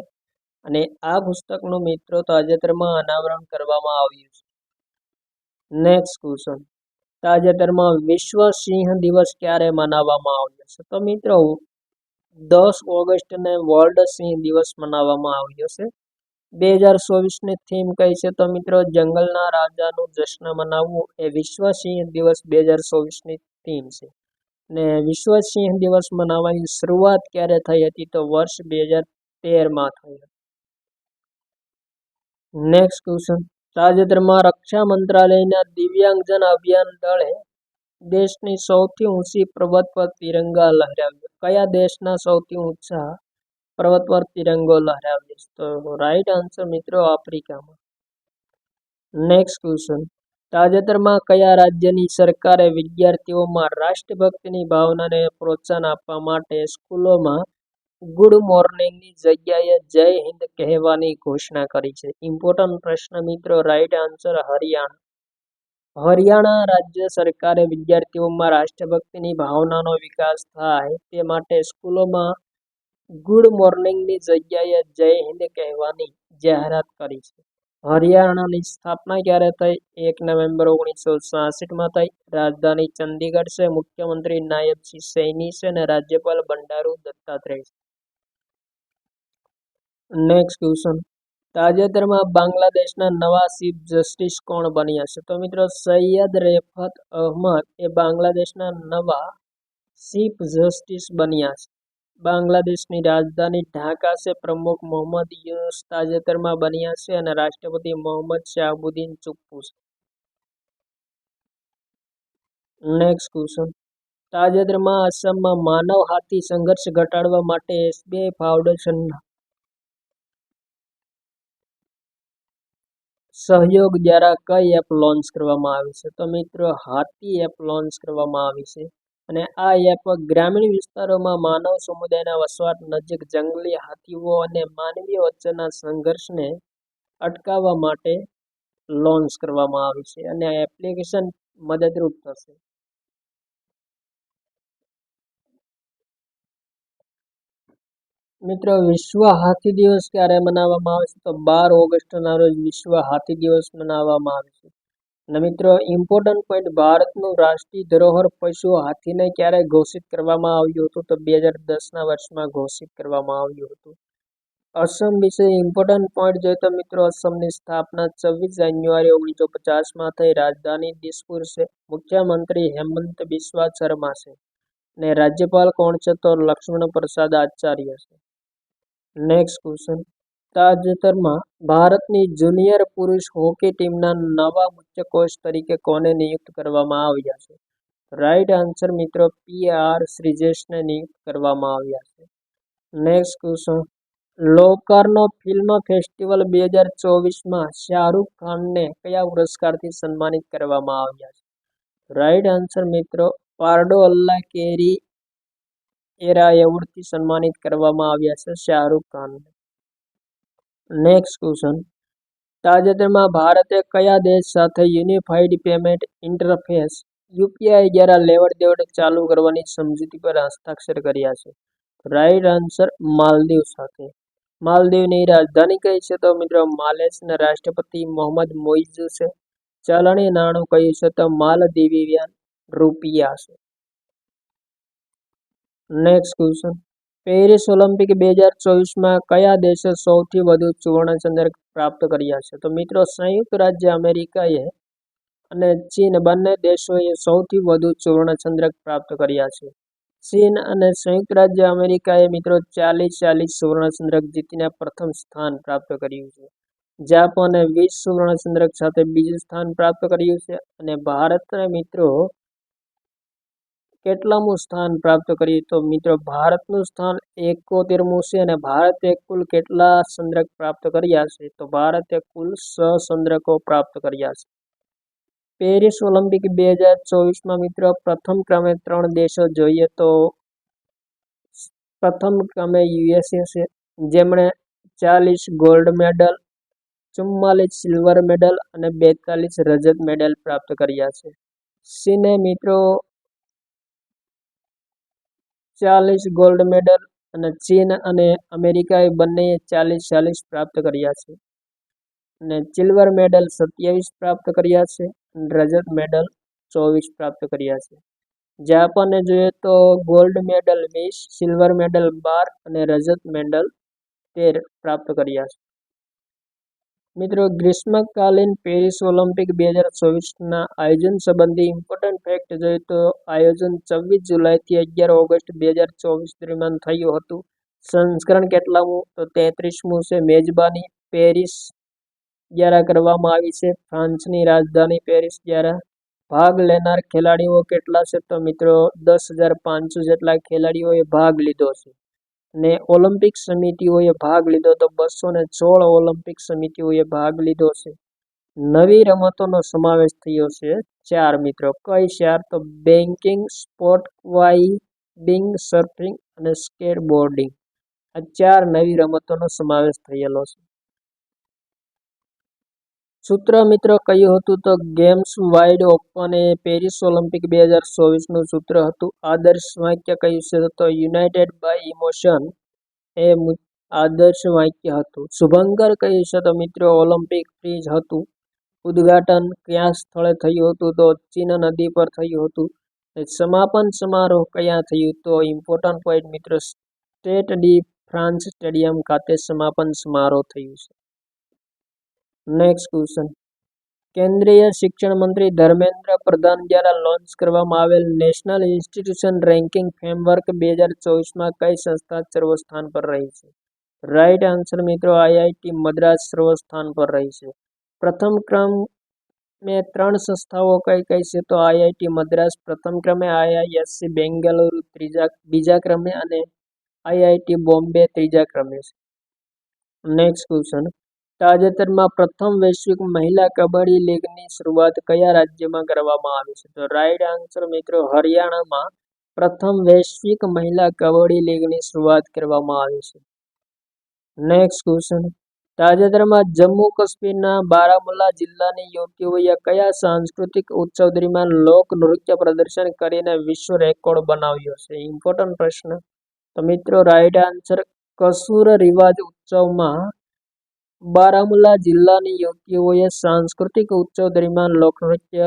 અને આ પુસ્તકનું મિત્રો તાજેતરમાં અનાવરણ કરવામાં આવ્યું છે. Next question. તાજેતરમાં વિશ્વ સિંહ દિવસ ક્યારે મનાવવામાં આવ્યો છે? તો મિત્રો 10 ઓગસ્ટને વર્લ્ડ સિંહ દિવસ મનાવવામાં આવ્યો છે. 2024ની થીમ કઈ છે? તો મિત્રો જંગલના રાજાનું જશ્ન મનાવવું એ વિશ્વ સિંહ દિવસ 2024ની થીમ છે. ને વિશ્વ સિંહ દિવસ મનાવવાની શરૂઆત ક્યારે થઈ હતી? તો વર્ષ 2013માં થઈ હતી. Next question. તાજેતરમાં રક્ષા મંત્રાલયના દિવ્યાંગજન અભિયાન દળે દેશની સૌથી ઊંચી પર્વત પર તિરંગા લહેરાવ્યો. કયા દેશના સૌથી ઊંચા પર્વત પર તિરંગો લહેરાવ્યો? તો રાઈટ આન્સર મિત્રો, આફ્રિકામાં. Next question. તાજેતરમાં કયા રાજ્યની સરકારે વિદ્યાર્થીઓમાં રાષ્ટ્રભક્તિની ભાવનાને પ્રોત્સાહન આપવા માટે સ્કૂલોમાં ગુડ મોર્નિંગની જગ્યાએ જય હિન્દ કહેવાની ઘોષણા કરી છે? ઇમ્પોર્ટન્ટ પ્રશ્ન મિત્રો. Right answer Haryana. હરિયાણા રાજ્ય સરકારે વિદ્યાર્થીઓમાં રાષ્ટ્રભક્તિની ભાવનાનો વિકાસ થાય તે માટે સ્કૂલોમાં ગુડ મોર્નિંગની જગ્યાએ જય હિન્દ કહેવાની જાહેરાત કરી છે. હરિયાણાની સ્થાપના ક્યારે થઈ? 1 નવેમ્બર 1966માં થઈ. રાજધાની ચંદીગઢ છે. મુખ્યમંત્રી નાયબસિંહ સૈની છે અને રાજ્યપાલ બંડારુ દત્તાત્રેય છે. Next question. તાજેતરમાં બાંગ્લાદેશના નવા ચીફ જસ્ટિસ કોણ બન્યા છે? તો મિત્રો સૈયદ રેફત અહમદ એ બાંગ્લાદેશના નવા ચીફ જસ્ટિસ બન્યા છે. બાંગ્લાદેશની રાજધાની ઢાકા છે. પ્રમુખ મોહમ્મદ યુનુસ તાજેતરમાં બન્યા છે અને રાષ્ટ્રપતિ મોહમ્મદ શાહબુદ્દીન ચુપ્પુ છે. Next question. તાજેતરમાં આસામમાં માનવ હાથી સંઘર્ષ ઘટાડવા માટે એસબીઆઈ ફાઉન્ડેશનના સહયોગ દ્વારા કઈ એપ લોન્ચ કરવામાં આવી છે? તો મિત્રો હાથી એપ લોન્ચ કરવામાં આવી છે અને આ એપ ગ્રામીણ વિસ્તારોમાં માનવ સમુદાયના વસવાટ નજીક જંગલી હાથીઓ અને માનવીઓ વચ્ચેના સંઘર્ષને અટકાવવા માટે લોન્ચ કરવામાં આવી છે અને આ એપ્લિકેશન મદદરૂપ થશે. મિત્રો વિશ્વ હાથી દિવસ ક્યારે મનાવવામાં આવે છે? તો 12 ઓગસ્ટના રોજ વિશ્વ હાથી દિવસ મનાવવામાં આવે છે. અને મિત્રો ઇમ્પોર્ટન્ટ પોઈન્ટ, ભારતનું રાષ્ટ્રીય ધરોહર પશુ હાથીને ક્યારે ઘોષિત કરવામાં આવ્યું હતું? તો 2010ના વર્ષમાં ઘોષિત કરવામાં આવ્યું હતું. અસમ વિશે ઇમ્પોર્ટન્ટ પોઈન્ટ જોઈએ તો મિત્રો અસમની સ્થાપના 24 જાન્યુઆરી 1950માં થઈ. રાજધાની દિસપુર છે. મુખ્યમંત્રી હેમંત બિસ્વા શર્મા છે અને રાજ્યપાલ કોણ છે? તો લક્ષ્મણ પ્રસાદ આચાર્ય છે. Next question. તાજેતરમાં ભારતની જુનિયર પુરુષ હોકી ટીમના નવા મુખ્ય કોચ તરીકે કોને નિયુક્ત કરવામાં આવ્યા છે? રાઈટ આન્સર મિત્રો, PR શ્રીજેશને નિયુક્ત કરવામાં આવ્યા છે. Next question. Locarno film festival 2024માં શાહરૂખ ખાનને કયા પુરસ્કારથી સન્માનિત કરવામાં આવ્યા છે? રાઈટ આન્સર મિત્રો, પાર્ડો અલ્લા કેરી એરા એવોર્ડથી સન્માનિત કરવામાં આવ્યા છે શાહરૂખ ખાનને. Next question. તાજેતરમાં ભારતે કયા દેશ સાથે યુનિફાઈડ પેમેન્ટ ઇન્ટરફેસ યુપીઆઈ દ્વારા લેવડ દેવડ ચાલુ કરવાની સમજૂતી પર હસ્તાક્ષર કર્યા છે? રાઈટ આન્સર, માલદીવ સાથે. માલદીવની રાજધાની કઈ છે? તો મિત્રો માલેસ અને રાષ્ટ્રપતિ મોહમ્મદ મોઇઝુ છે. ચલણી નાણું કયું છે? તો માલદીવિયન રૂપિયા છે. Next question. પેરિસ ઓલિમ્પિક 2024માં કયા દેશે સૌથી વધુ સુવર્ણચંદ્રક પ્રાપ્ત કર્યા છે? તો મિત્રો સંયુક્ત રાજ્ય અમેરિકાએ અને ચીન બંને દેશોએ સૌથી વધુ સુવર્ણચંદ્રક પ્રાપ્ત કર્યા છે. ચીન અને સંયુક્ત રાજ્ય અમેરિકાએ મિત્રો 40 સુવર્ણચંદ્રક જીતીને પ્રથમ સ્થાન પ્રાપ્ત કર્યું છે. જાપાને 20 સુવર્ણ ચંદ્રક સાથે બીજું સ્થાન પ્રાપ્ત કર્યું છે અને ભારતને મિત્રો કેટલામું સ્થાન પ્રાપ્ત કર્યું? તો મિત્રો ભારતનું સ્થાન 71મું છે અને ભારતે કુલ કેટલા ચંદ્રક પ્રાપ્ત કર્યા છે? તો ભારતે કુલ 6 ચંદ્રકો પ્રાપ્ત કર્યા છે. પેરિસ ઓલિમ્પિક 2024માં મિત્રો પ્રથમ ક્રમે 3 દેશો જોઈએ તો પ્રથમ ક્રમે યુએસએ છે, જેમણે 40 ગોલ્ડ મેડલ, 44 સિલ્વર મેડલ અને 42 રજત મેડલ પ્રાપ્ત કર્યા છે. ચીને મિત્રો 40 ગોલ્ડ મેડલ અને ચીન અને અમેરિકાએ બંનેએ 40 પ્રાપ્ત કર્યા છે અને સિલ્વર મેડલ 27 પ્રાપ્ત કર્યા છે અને રજત મેડલ 24 પ્રાપ્ત કર્યા છે. જાપાને જોઈએ તો ગોલ્ડ મેડલ 20, સિલ્વર મેડલ 12 અને રજત મેડલ 13 પ્રાપ્ત કર્યા છે. મિત્રો ગ્રીષ્મકાલીન પેરિસ ઓલિમ્પિક 2024ના આયોજન સંબંધી ઇમ્પોર્ટન્ટ ફેક્ટ જોઈએ તો આયોજન 24 જુલાઈથી 11 ઓગસ્ટ 2024 દરમિયાન થયું હતું. સંસ્કરણ કેટલામું? તો 33મું છે. મેજબાની પેરિસ દ્વારા કરવામાં આવી છે, ફ્રાન્સની રાજધાની પેરિસ દ્વારા. ભાગ લેનાર ખેલાડીઓ કેટલા છે? તો મિત્રો 10,500 જેટલા ખેલાડીઓએ ભાગ લીધો છે અને ઓલિમ્પિક સમિતિઓએ ભાગ લીધો તો 216 ઓલિમ્પિક સમિતિઓએ ભાગ લીધો છે. નવી રમતોનો સમાવેશ થયો છે 4 મિત્રો. કઈ 4? તો બેન્કિંગ, સ્પોર્ટ ક્લાઇમ્બિંગ, સર્ફિંગ અને સ્કેટબોર્ડિંગ. આ 4 નવી રમતોનો સમાવેશ થયેલો છે. સૂત્ર મિત્રો કયું હતું? તો ગેમ્સ વાઇડ ઓપન એ પેરિસ ઓલિમ્પિક 2024નું સૂત્ર હતું. આદર્શ વાક્ય કયું છે? તો યુનાઇટેડ બાય ઇમોશન એ આદર્શ વાક્ય હતું. શુભંકર કયું છે? તો મિત્રો ઓલિમ્પિક ફ્રીજ હતું. ઉદ્ઘાટન કયા સ્થળે થયું હતું? તો ચીન નદી પર થયું હતું. સમાપન સમારોહ ક્યાં થયું? તો ઇમ્પોર્ટન્ટ પોઈન્ટ મિત્રો સ્ટેડ ડી ફ્રાન્સ સ્ટેડિયમ ખાતે સમાપન સમારોહ થયું છે. Next question. કેન્દ્રીય શિક્ષણ મંત્રી ધર્મેન્દ્ર પ્રધાન દ્વારા લોન્ચ કરવામાં આવેલ નેશનલ ઇન્સ્ટિટ્યુશન રેન્કિંગ ફ્રેમવર્ક 2024માં કઈ સંસ્થા સર્વસ્થાન પર રહી છે? રાઈટ આન્સર મિત્રો આઈઆઈટી મદ્રાસ સર્વસ્થાન પર રહી છે. પ્રથમ ક્રમે 3 સંસ્થાઓ કઈ કઈ છે? તો આઈઆઈટી મદ્રાસ પ્રથમ ક્રમે, આઈઆઈએસસી બેંગલુરુ બીજા ક્રમે અને આઈઆઈટી બોમ્બે ત્રીજા ક્રમે છે. Next question. તાજેતરમાં પ્રથમ વૈશ્વિક મહિલા કબડ્ડી લીગની શરૂઆત કયા રાજ્યમાં કરવામાં આવી છે? તો રાઈટ આન્સર મિત્રો હરિયાણામાં પ્રથમ વૈશ્વિક મહિલા કબડ્ડી લીગની શરૂઆત કરવામાં આવી છે. Next question. તાજેતરમાં જમ્મુ કાશ્મીરના બારામુલ્લા જિલ્લાની યુવતીઓએ કયા સાંસ્કૃતિક ઉત્સવ દરમિયાન લોક નૃત્ય પ્રદર્શન કરીને વિશ્વ રેકોર્ડ બનાવ્યો છે? ઇમ્પોર્ટન્ટ પ્રશ્ન. તો મિત્રો રાઈટ આન્સર કસૂર રિવાજ ઉત્સવમાં બારામુલ્લા જિલ્લાની યુવતીઓએ સાંસ્કૃતિક ઉત્સવ દરમિયાન લોકનૃત્ય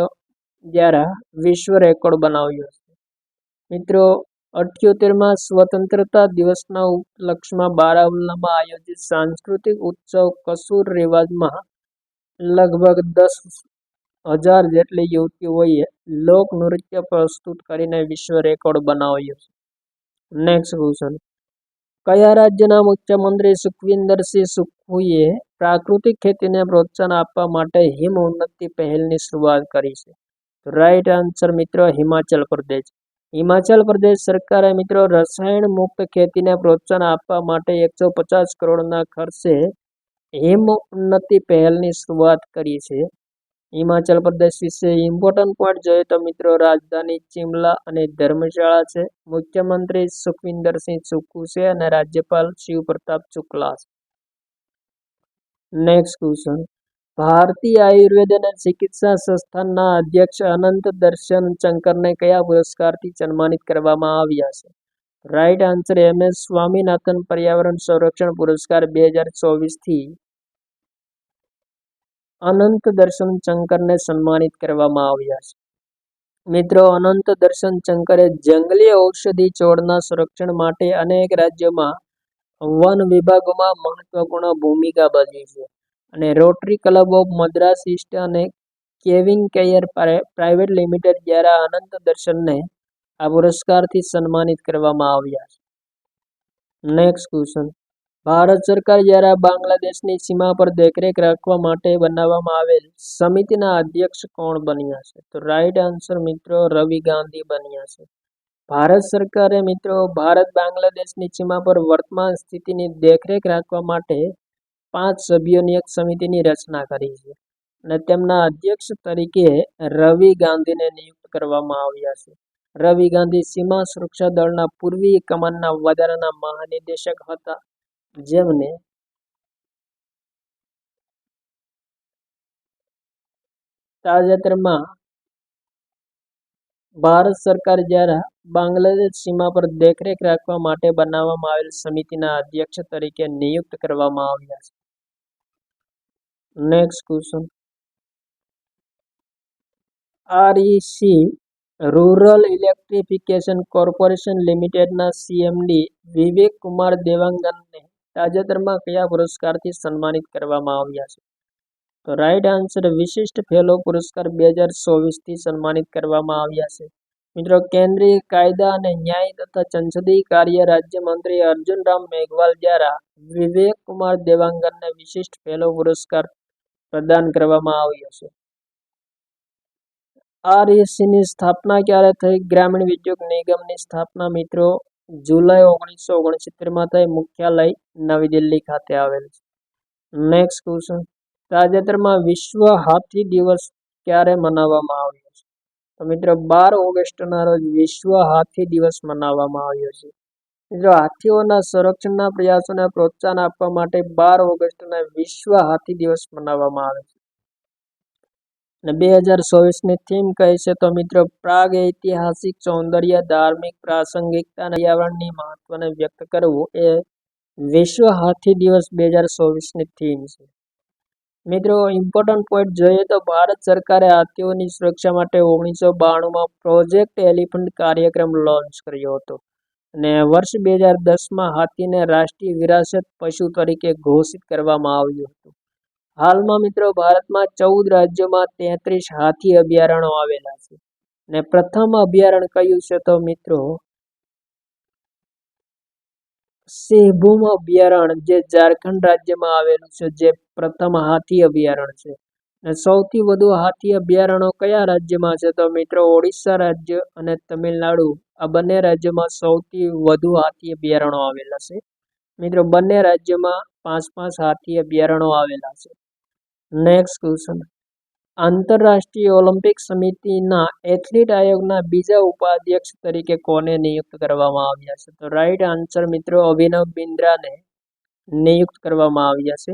દ્વારા વિશ્વ રેકોર્ડ બનાવ્યો છે. મિત્રો 78માં સ્વતંત્રતા દિવસના ઉપલક્ષમાં બારામુલ્લામાં આયોજિત સાંસ્કૃતિક ઉત્સવ કસૂર રિવાજમાં લગભગ 10,000 જેટલી યુવતીઓએ લોકનૃત્ય પ્રસ્તુત કરીને વિશ્વ રેકોર્ડ બનાવ્યો છે. Next question. કયા રાજ્યના મુખ્યમંત્રી સુખવિન્દરસિંહ સુખુએ પ્રાકૃતિક ખેતીને પ્રોત્સાહન આપવા માટે હિમ ઉન્નતિ પહેલની શરૂઆત કરી છે? રાઈટ આન્સર મિત્રો હિમાચલ પ્રદેશ. હિમાચલ પ્રદેશ સરકારે મિત્રો રસાયણ મુક્ત ખેતીને પ્રોત્સાહન આપવા માટે 150 કરોડના ખર્ચે હિમ ઉન્નતિ પહેલની શરૂઆત કરી છે. હિમાચલ પ્રદેશ વિશે ઇમ્પોર્ટન્ટ પોઈન્ટ જોઈએ તો મિત્રો રાજધાની શિમલા અને ધર્મશાળા છે. મુખ્યમંત્રી સુખવિન્દરસિંહ સુખુ છે અને રાજ્યપાલ શિવ પ્રતાપ શુક્લા છે. Next question. ભારતીય આયુર્વેદ અને ચિકિત્સા સંસ્થાનના અધ્યક્ષ અનંત દર્શન શંકરને કયા પુરસ્કારથી સન્માનિત કરવામાં આવ્યા છે? રાઈટ આન્સર એમએસ સ્વામીનાથન પર્યાવરણ સંરક્ષણ પુરસ્કાર 2024થી અનંત દર્શન શંકરને સન્માનિત કરવામાં આવ્યા છે. મિત્રો અનંત દર્શન શંકરે જંગલી ઔષધિ છોડના સંરક્ષણ માટે અનેક રાજ્યોમાં વન વિભાગોમાં મહત્વપૂર્ણ ભૂમિકા ભજવી છે અને rotary club of Madras East અને કેવિંગ કેયર પ્રાઇવેટ લિમિટેડ દ્વારા અનંત દર્શનને આ પુરસ્કારથી સન્માનિત કરવામાં આવ્યા છે. Next question. ભારત સરકાર દ્વારા બાંગ્લાદેશની સીમા પર દેખરેખ રાખવા માટે બનાવવામાં આવેલ સમિતિના અધ્યક્ષ કોણ બન્યા છે? તો રાઈટ આન્સર મિત્રો રવિ ગાંધી બન્યા છે. ભારત સરકારે મિત્રો ભારત બાંગ્લાદેશની સીમા પર વર્તમાન સ્થિતિની દેખરેખ રાખવા માટે 5 સભ્યોની એક સમિતિની રચના કરી છે અને તેમના અધ્યક્ષ તરીકે રવિ ગાંધીને નિયુક્ત કરવામાં આવ્યા છે. રવિ ગાંધી સીમા સુરક્ષા દળના પૂર્વીય કમાનના વધારાના મહાનિદેશક હતા, જેમને તાજેતરમાં ભારત સરકાર દ્વારા બાંગ્લાદેશ સીમા પર દેખરેખ રાખવા માટે બનાવવામાં આવેલ સમિતિના અધ્યક્ષ તરીકે નિયુક્ત કરવામાં આવ્યા છે. Next question, REC rural electrification corporation લિમિટેડના સીએમડી વિવેક કુમાર દેવાંગનને તાજેતરમાં કયા પુરસ્કારથી સન્માનિત કરવામાં આવ્યા છે? તો રાઈટ આન્સર વિશિષ્ટ ફેલો પુરસ્કાર 2024થી સન્માનિત કરવામાં આવ્યા છે. મિત્રો કેન્દ્રીય કાયદા અને ન્યાય તથા સંસદીય કાર્ય રાજ્યમંત્રી અર્જુન રામ મેઘવાલ દ્વારા વિવેક કુમાર દેવાંગનને વિશિષ્ટ ફેલો પુરસ્કાર પ્રદાન કરવામાં આવ્યો છે. આરઈસીની સ્થાપના ક્યારે થઈ? ગ્રામીણ વિદ્યુત નિગમની સ્થાપના મિત્રો જુલાઈ 1969માં થઈ. મુખ્યાલય નવી દિલ્હી ખાતે આવેલ છે. નેક્સ્ટ ક્વેશ્ચન, તાજેતરમાં વિશ્વ હાથી દિવસ ક્યારે મનાવવામાં આવ્યો છે? તો મિત્રો 12 ઓગસ્ટના રોજ વિશ્વ હાથી દિવસ મનાવવામાં આવ્યો છે. મિત્રો હાથીઓના સંરક્ષણના પ્રયાસોને પ્રોત્સાહન આપવા માટે 12 ઓગસ્ટના વિશ્વ હાથી દિવસ મનાવવામાં આવે છે. અને 2024ની થીમ કહે છે તો મિત્રો પ્રાગ ઐતિહાસિક સૌંદર્ય, ધાર્મિક પ્રાસંગિકતા અને પર્યાવરણની મહત્વને વ્યક્ત કરવું એ વિશ્વ હાથી દિવસ 2024ની થીમ છે. મિત્રો ઇમ્પોર્ટન્ટ પોઈન્ટ જોઈએ તો ભારત સરકારે હાથીઓની સુરક્ષા માટે 1992માં પ્રોજેક્ટ એલિફન્ટ કાર્યક્રમ લોન્ચ કર્યો હતો અને વર્ષ 2010માં હાથીને રાષ્ટ્રીય વિરાસત પશુ તરીકે ઘોષિત કરવામાં આવ્યું હતું. હાલમાં મિત્રો ભારતમાં 14 રાજ્યોમાં 33 હાથી અભયારણ્યો આવેલા છે અને પ્રથમ અભયારણ્ય કયું છે? તો મિત્રો સિંહભૂમ અભયારણ્ય જે ઝારખંડ રાજ્યમાં આવેલું છે, જે પ્રથમ હાથી અભયારણ્ય છે. અને સૌથી વધુ હાથી અભયારણ્યો કયા રાજ્યમાં છે? તો મિત્રો ઓડિશા રાજ્ય અને તમિલનાડુ, આ બંને રાજ્યોમાં સૌથી વધુ હાથી અભયારણ્યો આવેલા છે. મિત્રો બંને રાજ્યોમાં 5-5 હાથી અભયારણ્યો આવેલા છે. નેક્સ્ટ ક્વેશ્ચન, આંતરરાષ્ટ્રીય ઓલિમ્પિક સમિતિના એથ્લેટ આયોગના બીજા ઉપાધ્યક્ષ તરીકે કોને નિયુક્ત કરવામાં આવ્યા છે? તો રાઈટ આન્સર મિત્રો અભિનવ બિંદ્રાને નિયુક્ત કરવામાં આવ્યા છે.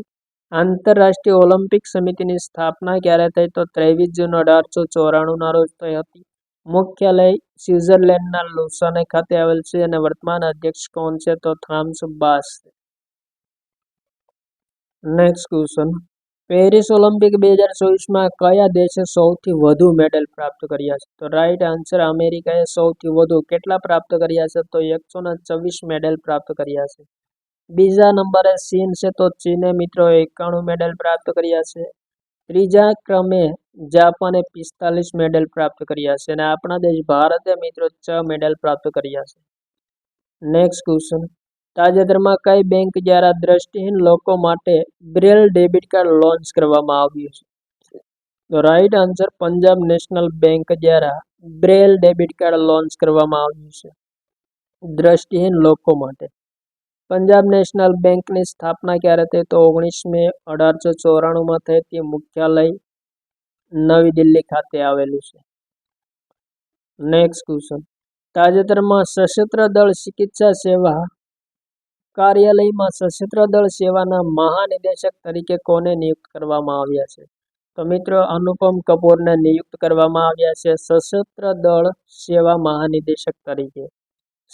આંતરરાષ્ટ્રીય ઓલિમ્પિક સમિતિની સ્થાપના ક્યારે થઈ? તો 23 જૂન 1894ના રોજ થઈ હતી. મુખ્યાલય સ્વિટ્ઝરલેન્ડના લુસાને ખાતે આવેલ છે અને વર્તમાન અધ્યક્ષ કોણ છે? તો થામ્સ બાસ. નેક્સ્ટ ક્વેશ્ચન, પેરિસ ઓલિમ્પિક 2024માં કયા દેશે સૌથી વધુ મેડલ પ્રાપ્ત કર્યા છે? તો રાઈટ આન્સર અમેરિકાએ સૌથી વધુ કેટલા પ્રાપ્ત કર્યા છે? તો 124 મેડલ પ્રાપ્ત કર્યા છે. બીજા નંબરે ચીન છે, તો ચીને મિત્રો 91 મેડલ પ્રાપ્ત કર્યા છે. ત્રીજા ક્રમે જાપાને 45 મેડલ પ્રાપ્ત કર્યા છે અને આપણા દેશ ભારતે મિત્રો 6 મેડલ પ્રાપ્ત કર્યા છે. નેક્સ્ટ ક્વેશ્ચન, તાજેતરમાં કઈ બેંક દ્વારા દ્રષ્ટિહીન લોકો માટે બ્રેલ ડેબિટ કાર્ડ લોન્ચ કરવામાં આવ્યું છે? તો right answer Punjab national bank દ્વારા બ્રેલ ડેબિટ કાર્ડ લોન્ચ કરવામાં આવ્યું છે દ્રષ્ટિહીન લોકો માટે. પંજાબ નેશનલ બેંકની સ્થાપના ક્યારે થઈ? તો 19 મે 1894માં થઈ હતી. મુખ્યાલય નવી દિલ્હી ખાતે આવેલું છે. નેક્સ્ટ ક્વેશ્ચન, તાજેતરમાં સશસ્ત્ર દળ ચિકિત્સા સેવા કાર્યાલયમાં સશસ્ત્ર દળ સેવાના મહાનિદેશક તરીકે કોને નિયુક્ત કરવામાં આવ્યા છે? તો મિત્રો અનુપમ કપૂરને નિયુક્ત કરવામાં આવ્યા છે સશસ્ત્ર દળ સેવા મહાનિદેશક તરીકે.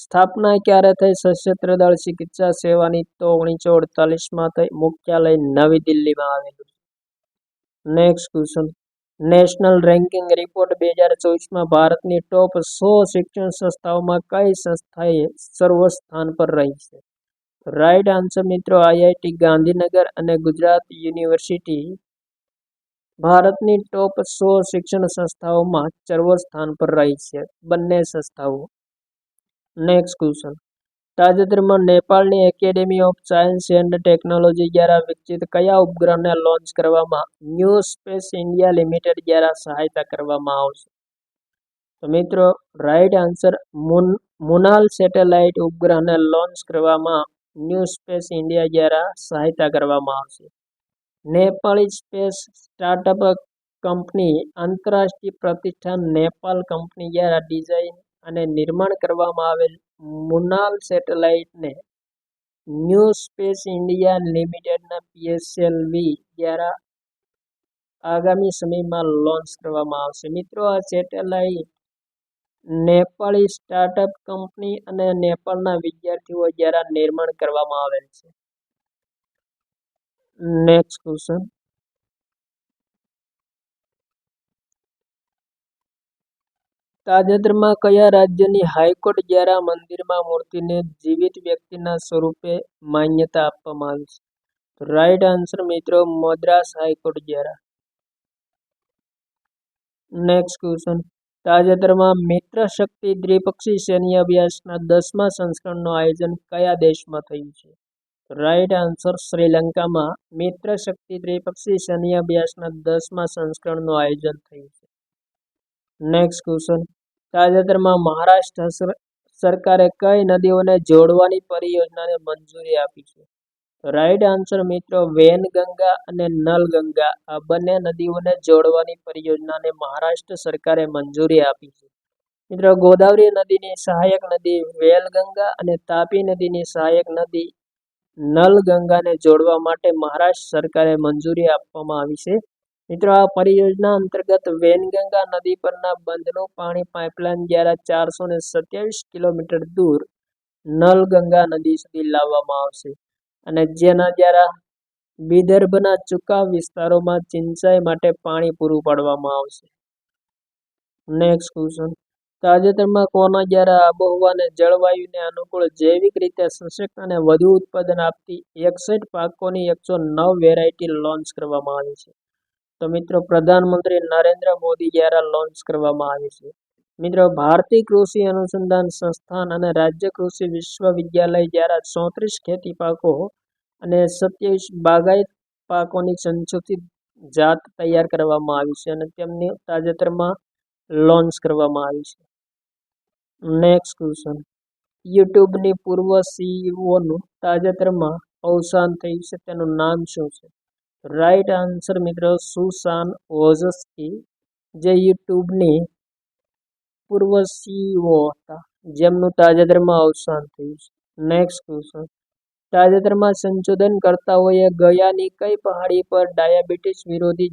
સ્થાપના ક્યારે થઈ સશસ્ત્ર દળ ચિકિત્સા સેવાની? તો 1948માં થઈ. મુખ્યાલય નવી દિલ્હીમાં આવેલું છે. Next question, national ranking report 2024માં ભારતની ટોપ 100 શિક્ષણ સંસ્થાઓમાં કઈ સંસ્થાએ સર્વસ્થાન પર રહી છે? રાઈટ આન્સર મિત્રો આઈઆઈટી ગાંધીનગર અને ગુજરાત યુનિવર્સિટી ભારતની ટોપ 100 શિક્ષણ સંસ્થાઓમાં સર્વસ્થાન પર રહી છે બંને સંસ્થાઓ. નેક્સ્ટ ક્વેશ્ચન, તાજેતરમાં નેપાળની academy of science and technology દ્વારા વિકસિત કયા ઉપગ્રહને લોન્ચ કરવામાં ન્યૂ સ્પેસ ઇન્ડિયા લિમિટેડ દ્વારા સહાયતા કરવામાં આવશે? તો મિત્રો રાઈટ આન્સર મુનાલ સેટેલાઇટ ઉપગ્રહને લોન્ચ કરવામાં ન્યૂ સ્પેસ ઇન્ડિયા દ્વારા સહાયતા કરવામાં આવશે. નેપાળી સ્પેસ સ્ટાર્ટઅપ કંપની આંતરરાષ્ટ્રીય પ્રતિષ્ઠાન નેપાલ કંપની દ્વારા ડિઝાઇન અને નિર્માણ કરવામાં આવેલ મુનાલ સેટેલાઇટને ન્યૂ સ્પેસ ઇન્ડિયા લિમિટેડના PSLV દ્વારા આગામી સમયમાં લોન્ચ કરવામાં આવશે. મિત્રો આ સેટેલાઇટ નેપાળી સ્ટાર્ટઅપ કંપની અને નેપાળના વિદ્યાર્થીઓ દ્વારા નિર્માણ કરવામાં આવેલ છે. નેક્સ્ટ ક્વેશ્ચન, તાજેતરમાં કયા રાજ્યની હાઈકોર્ટ દ્વારા મંદિરમાં મૂર્તિને જીવિત વ્યક્તિના સ્વરૂપે માન્યતા આપવામાં આવી છે? રાઈટ આન્સર મિત્રો મદ્રાસ હાઈકોર્ટ દ્વારા. નેક્સ્ટ ક્વેશ્ચન, તાજેતરમાં મિત્ર શક્તિ દ્વિપક્ષી સૈન્ય અભ્યાસના 10મા સંસ્કરણનું આયોજન કયા દેશમાં થયું છે? રાઈટ આન્સર શ્રીલંકામાં મિત્ર શક્તિ દ્વિપક્ષી સૈન્ય અભ્યાસના 10મા સંસ્કરણનું આયોજન થયું છે. નેક્સ્ટ ક્વેશ્ચન, તાજેતરમાં મહારાષ્ટ્ર સરકારે કઈ નદીઓને જોડવાની પરિયોજનાને મંજૂરી આપી છે? રાઈટ આન્સર મિત્રો વેનગંગા અને નલગંગા આ બંને નદીઓને જોડવાની પરિયોજનાને મહારાષ્ટ્ર સરકારે મંજૂરી આપી છે. મિત્રો ગોદાવરી નદીની સહાયક નદી વેલગંગા અને તાપી નદીની સહાયક નદી નલગંગાને જોડવા માટે મહારાષ્ટ્ર સરકારે મંજૂરી આપવામાં આવી છે. મિત્રો આ પરિયોજના અંતર્ગત વેનગંગા નદી પરના બંધનું પાણી પાઇપલાઇન દ્વારા 427 કિલોમીટર દૂર નલગંગા નદી સુધી લાવવામાં આવશે અને જેના દ્વારા વિદર્ભના ચુકાવ વિસ્તારોમાં સિંચાઈ માટે પાણી પૂરું પાડવામાં આવશે. નેક્સ્ટ ક્વેશ્ચન, તાજેતરમાં કોના દ્વારા આબોહવા અને જળવાયુને અનુકૂળ જૈવિક રીતે સશક્ત અને વધુ ઉત્પાદન આપતી 61 પાકોની 109 વેરાયટી લોન્ચ કરવામાં આવી છે? તો મિત્રો પ્રધાનમંત્રી નરેન્દ્ર મોદી દ્વારા લોન્ચ કરવામાં આવી છે. મિત્રો ભારતીય કૃષિ અનુસંધાન સંસ્થાન અને રાજ્ય કૃષિ વિશ્વવિદ્યાલય દ્વારા 34 ખેતી પાકો અને 27 બાગાયત પાકોની સંશોધિત જાત તૈયાર કરવામાં આવી છે અને તેમની તાજેતરમાં લોન્ચ કરવામાં આવી છે. નેક્સ્ટ ક્વેશ્ચન, યુટ્યુબની પૂર્વ સીઈઓનું તાજેતરમાં અવસાન થયું છે, તેનું નામ શું છે? રાઈટ આન્સર મિત્રો સુસાન ઓઝસ્કી, જે યુટ્યુબની પૂર્વ સીઈઓ હતા, જેમનું તાજેતરમાં અવસાન થયું છે. નેક્સ્ટ ક્વેશ્ચન, તાજેતરમાં સંશોધનકર્તાઓએ ગયાની કઈ પહાડી પર ડાયાબિટીસ વિરોધી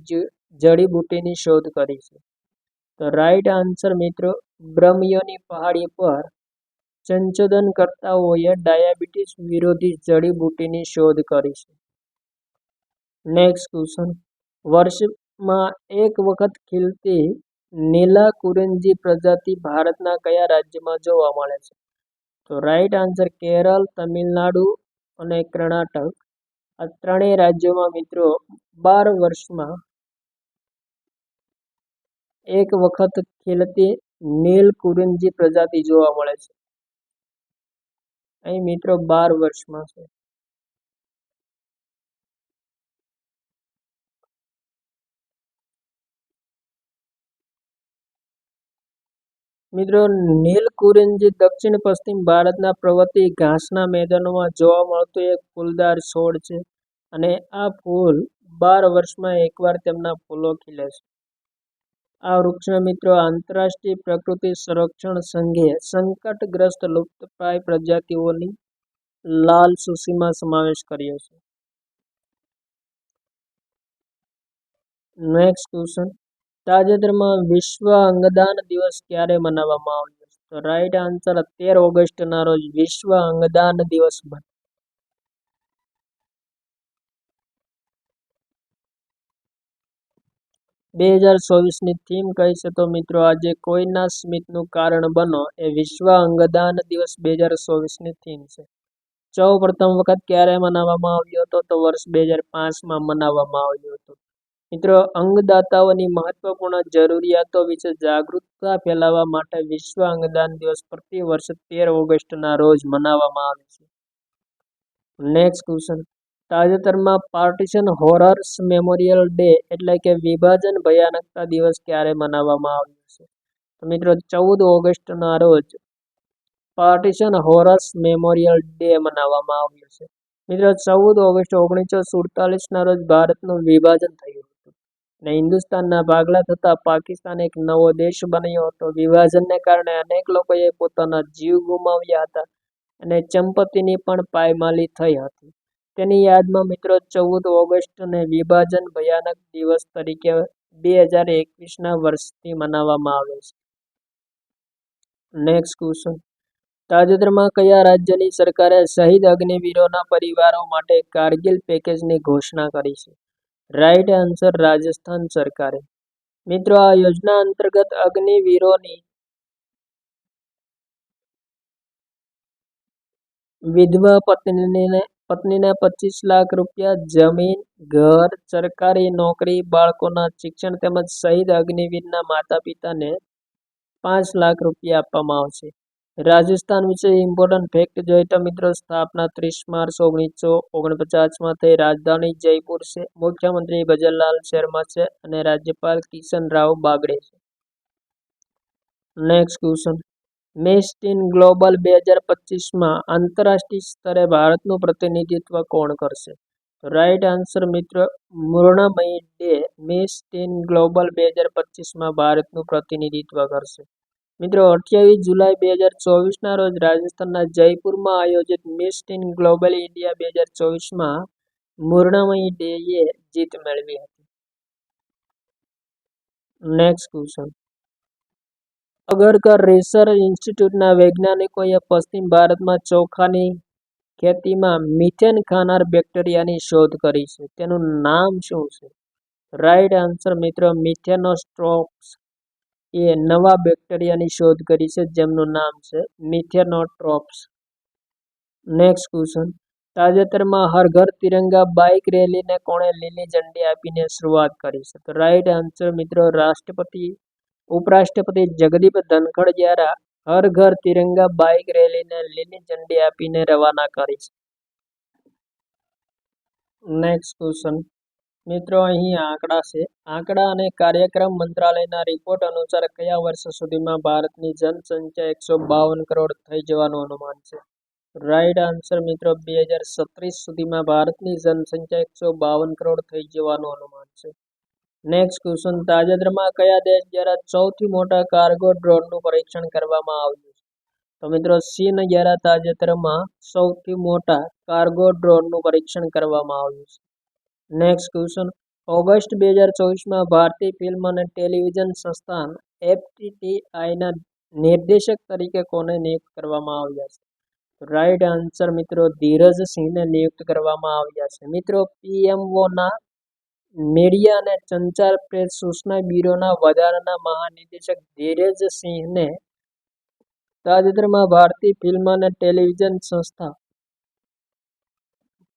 જડીબુટ્ટીની શોધ કરી છે? તો રાઈટ આન્સર મિત્રો બ્રહ્મયોની પહાડી પર સંશોધનકર્તાઓએ ડાયાબિટીસ વિરોધી જડીબુટ્ટીની શોધ કરી છે. નેક્સ્ટ ક્વેશ્ચન, વર્ષમાં એક વખત ખીલતી નીલાકુરિંજી પ્રજાતિ ભારતના કયા રાજ્યમાં જોવા મળે છે? તો રાઈટ આન્સર કેરળ, તમિલનાડુ અને કર્ણાટક આ ત્રણેય રાજ્યોમાં મિત્રો 12 વર્ષમાં એક વખત ખીલતી નીલકુરિંજી પ્રજાતિ જોવા મળે છે. અહીં મિત્રો 12 વર્ષમાં છે. મિત્રો નીલકુરિંજી દક્ષિણ પશ્ચિમ ભારતના પર્વતીય ઘાસના મેદાનોમાં જોવા મળતો એક ફૂલદાર છોડ છે અને આ ફૂલ 12 વર્ષમાં એકવાર તેમના ફૂલો ખીલે છે. આ વૃક્ષના મિત્રો આંતરરાષ્ટ્રીય પ્રકૃતિ સંરક્ષણ સંઘે સંકટગ્રસ્ત લુપ્તપ્રાય પ્રજાતિઓની લાલ સૂચિમાં સમાવેશ કર્યો છે. નેક્સ્ટ ક્વેશ્ચન, તાજેતરમાં વિશ્વ અંગદાન દિવસ ક્યારે મનાવવામાં આવ્યો છે? તો રાઈટ આન્સર 13 ઓગસ્ટના રોજ વિશ્વ અંગદાન દિવસ 2024ની થીમ કઈ છે? તો મિત્રો આજે કોઈના સ્મિતનું કારણ બનો એ વિશ્વ અંગદાન દિવસ 2024ની થીમ છે. સૌ પ્રથમ વખત ક્યારે મનાવવામાં આવ્યો હતો? તો વર્ષ 2005માં મનાવવામાં આવ્યો હતો. મિત્રો, અંગદાતાઓની મહત્વપૂર્ણ જરૂરિયાતો વિશે જાગૃતતા ફેલાવવા માટે વિશ્વ અંગદાન દિવસ પ્રતિ વર્ષ 13 ઓગસ્ટના રોજ મનાવવામાં આવે છે. નેક્સ્ટ ક્વેશ્ચન, તાજેતરમાં પાર્ટીશન હોરર્સ મેમોરિયલ ડે એટલે કે વિભાજન ભયાનકતા દિવસ ક્યારે મનાવવામાં આવ્યો છે? તો મિત્રો 14 ઓગસ્ટના રોજ પાર્ટીશન હોરર્સ મેમોરિયલ ડે મનાવવામાં આવ્યો છે. મિત્રો, 14 ઓગસ્ટ 1947ના રોજ ભારતનું વિભાજન થયું હતું અને હિન્દુસ્તાનના ભાગલા થતા પાકિસ્તાન એક નવો દેશ બન્યો હતો. વિભાજનને કારણે અનેક લોકોએ પોતાના જીવ ગુમાવ્યા હતા અને સંપત્તિની પણ પાયમાલી થઈ હતી. તેની યાદમાં મિત્રો 14 ઓગસ્ટને વિભાજન ભયાનક દિવસ તરીકે 2021ના વર્ષથી મનાવવામાં આવે છે. નેક્સ્ટ ક્વેશ્ચન, તાજેતરમાં કયા રાજ્યની સરકારે શહીદ અગ્નિવીરોના પરિવારો માટે કારગિલ પેકેજની ઘોષણા કરી છે? રાઈટ આન્સર, રાજસ્થાન સરકારે. મિત્રો, આ યોજના અંતર્ગત અગ્નિવીરોની વિધવા પત્નીને 25 લાખ રૂપિયા, જમીન, ઘર, સરકારી નોકરી, બાળકોના શિક્ષણ તેમજ શહીદ અગ્નિવીરના માતા પિતાને 5 લાખ રૂપિયા આપવામાં આવશે. રાજસ્થાન વિશે ઇમ્પોર્ટન્ટ ફેક્ટ જોઈએ તો મિત્રો, સ્થાપના 30 માર્ચ 1949માં થઈ. રાજધાની જયપુર છે. મુખ્યમંત્રી ભજનલાલ શર્મા છે અને રાજ્યપાલ કિશનરાવ બાગડે છે. Next question, miss teen global 2025માં આંતરરાષ્ટ્રીય સ્તરે ભારતનું પ્રતિનિધિત્વ કોણ કરશે? રાઈટ આન્સર મિત્રો, Mrinmayee De miss teen global 2025માં ભારતનું પ્રતિનિધિત્વ કરશે. મિત્રો, 28 જુલાઈ 2024ના રોજ રાજસ્થાનના જયપુરમાં આયોજિત મિસ ટીન ગ્લોબલ ઇન્ડિયા 2024માં મૃણામયી ડેએ જીત મેળવી હતી. નેક્સ્ટ ક્વેશ્ચન, અગરકર રિસર્ચ ઇન્સ્ટિટ્યૂટના વૈજ્ઞાનિકોએ પશ્ચિમ ભારતમાં ચોખાની ખેતીમાં મિથેન ખાનાર બેક્ટેરિયાની શોધ કરી છે. તેનું નામ શું છે? રાઈટ આન્સર મિત્રો, મિથેનોસ્ટ્રોપ્સ એ નવા બેક્ટેરિયાની શોધ કરી છે જેમનું નામ છે મિથેનોટ્રોપ્સ. નેક્સ્ટ ક્વેશ્ચન, તાજેતરમાં હર ઘર તિરંગા બાઇક રેલીને કોણે લીલી ઝંડી આપીને શરૂઆત કરી છે? તો રાઈટ આન્સર મિત્રો, ઉપરાષ્ટ્રપતિ જગદીપ ધનખડ દ્વારા હર ઘર તિરંગા બાઇક રેલીને લીલી ઝંડી આપીને રવાના કરી છે. નેક્સ્ટ ક્વેશ્ચન, મિત્રો અહીં આંકડા છે. આંકડા અને કાર્યક્રમ મંત્રાલયના રિપોર્ટ અનુસાર કયા વર્ષ સુધીમાં ભારતની જનસંખ્યા 152 કરોડ થઈ જવાનું અનુમાન છે? રાઈટ આન્સર મિત્રો, 2037 સુધીમાં ભારતની જનસંખ્યા 152 કરોડ થઈ જવાનું અનુમાન છે. નેક્સ્ટ ક્વેશ્ચન, તાજેતરમાં કયા દેશ દ્વારા સૌથી મોટા કાર્ગો ડ્રોનનું પરીક્ષણ કરવામાં આવ્યું છે? તો મિત્રો, ચીન દ્વારા તાજેતરમાં સૌથી મોટા કાર્ગો ડ્રોનનું પરીક્ષણ કરવામાં આવ્યું છે. નેક્સ્ટ ક્વેશ્ચન, ઓગસ્ટ 2024માં ભારતીય ફિલ્મ અને ટેલિવિઝન સંસ્થાન FTTIના નિર્દેશક તરીકે કોને નિયુક્ત કરવામાં આવ્યા છે? રાઈટ આન્સર મિત્રો, ધીરજ સિંહને નિયુક્ત કરવામાં આવ્યા છે. મિત્રો, PMOના મીડિયા અને સંચાર પ્રેસ સૂચના બ્યુરોના વધારાના મહાનિદેશક ધીરજ સિંહને તાજેતરમાં ભારતીય ફિલ્મ અને ટેલિવિઝન સંસ્થા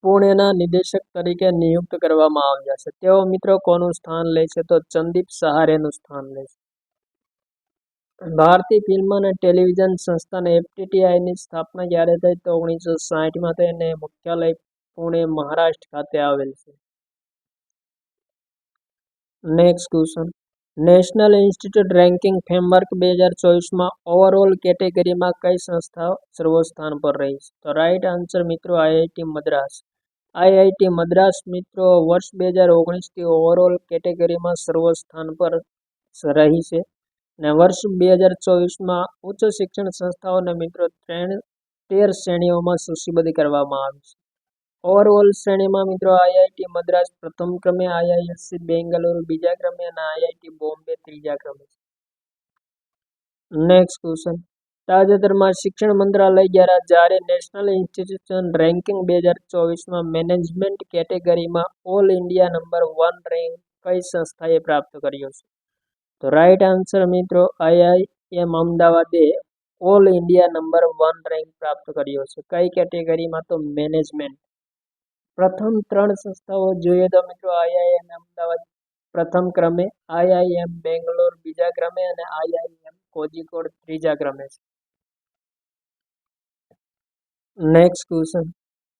પુણેના નિદેશક તરીકે નિયુક્ત કરવામાં આવ્યા છે. તેઓ મિત્રો કોનું સ્થાન લે છે? તો ચંદીપ સહારેનું સ્થાન લે છે. ભારતીય ફિલ્મ અને ટેલિવિઝન સંસ્થાન FTTIની સ્થાપના ક્યારે થઈ? તો 1960માં થઈ અને મુખ્યાલય પુણે મહારાષ્ટ્ર ખાતે આવેલ છે. Next question, national institute ranking framework 2024માં ઓવરઓલ કેટેગરીમાં કઈ સંસ્થા સર્વસ્થાન પર રહી છે? તો રાઈટ આન્સર મિત્રો, IIT મદ્રાસ. IIT મદ્રાસ મિત્રો વર્ષ 2019થી ઓવરઓલ કેટેગરીમાં સર્વસ્થાન પર રહી છે અને વર્ષ 2024માં ઉચ્ચ શિક્ષણ સંસ્થાઓને મિત્રો 13 શ્રેણીઓમાં સૂચિબદ્ધ કરવામાં આવી છે. ઓવરઓલ શ્રેણીમાં મિત્રો IIT મદ્રાસ પ્રથમ ક્રમે, IISc બેંગલુરુ બીજા ક્રમે અને IIT બોમ્બે ત્રીજા ક્રમે છે. નેક્સ્ટ ક્વેશ્ચન, તાજેતરમાં શિક્ષણ મંત્રાલય દ્વારા જારી નેશનલ ઇન્સ્ટિટ્યુશન રેન્કિંગ 2024માં મેનેજમેન્ટ કેટેગરીમાં ઓલ ઇન્ડિયા નંબર 1 રેન્ક કઈ સંસ્થાએ પ્રાપ્ત કર્યો છે? તો રાઈટ આન્સર મિત્રો, IIM અમદાવાદે ઓલ ઇન્ડિયા નંબર 1 રેન્ક પ્રાપ્ત કર્યો છે. કઈ કેટેગરીમાં? તો મેનેજમેન્ટ. પ્રથમ 3 સંસ્થાઓ જોઈએ તો મિત્રો IIM અમદાવાદ પ્રથમ ક્રમે, IIM બેંગ્લોર બીજા ક્રમે અને IIM કોઝિકોડ ત્રીજા ક્રમે છે. નેક્સ્ટ ક્વેશ્ચન,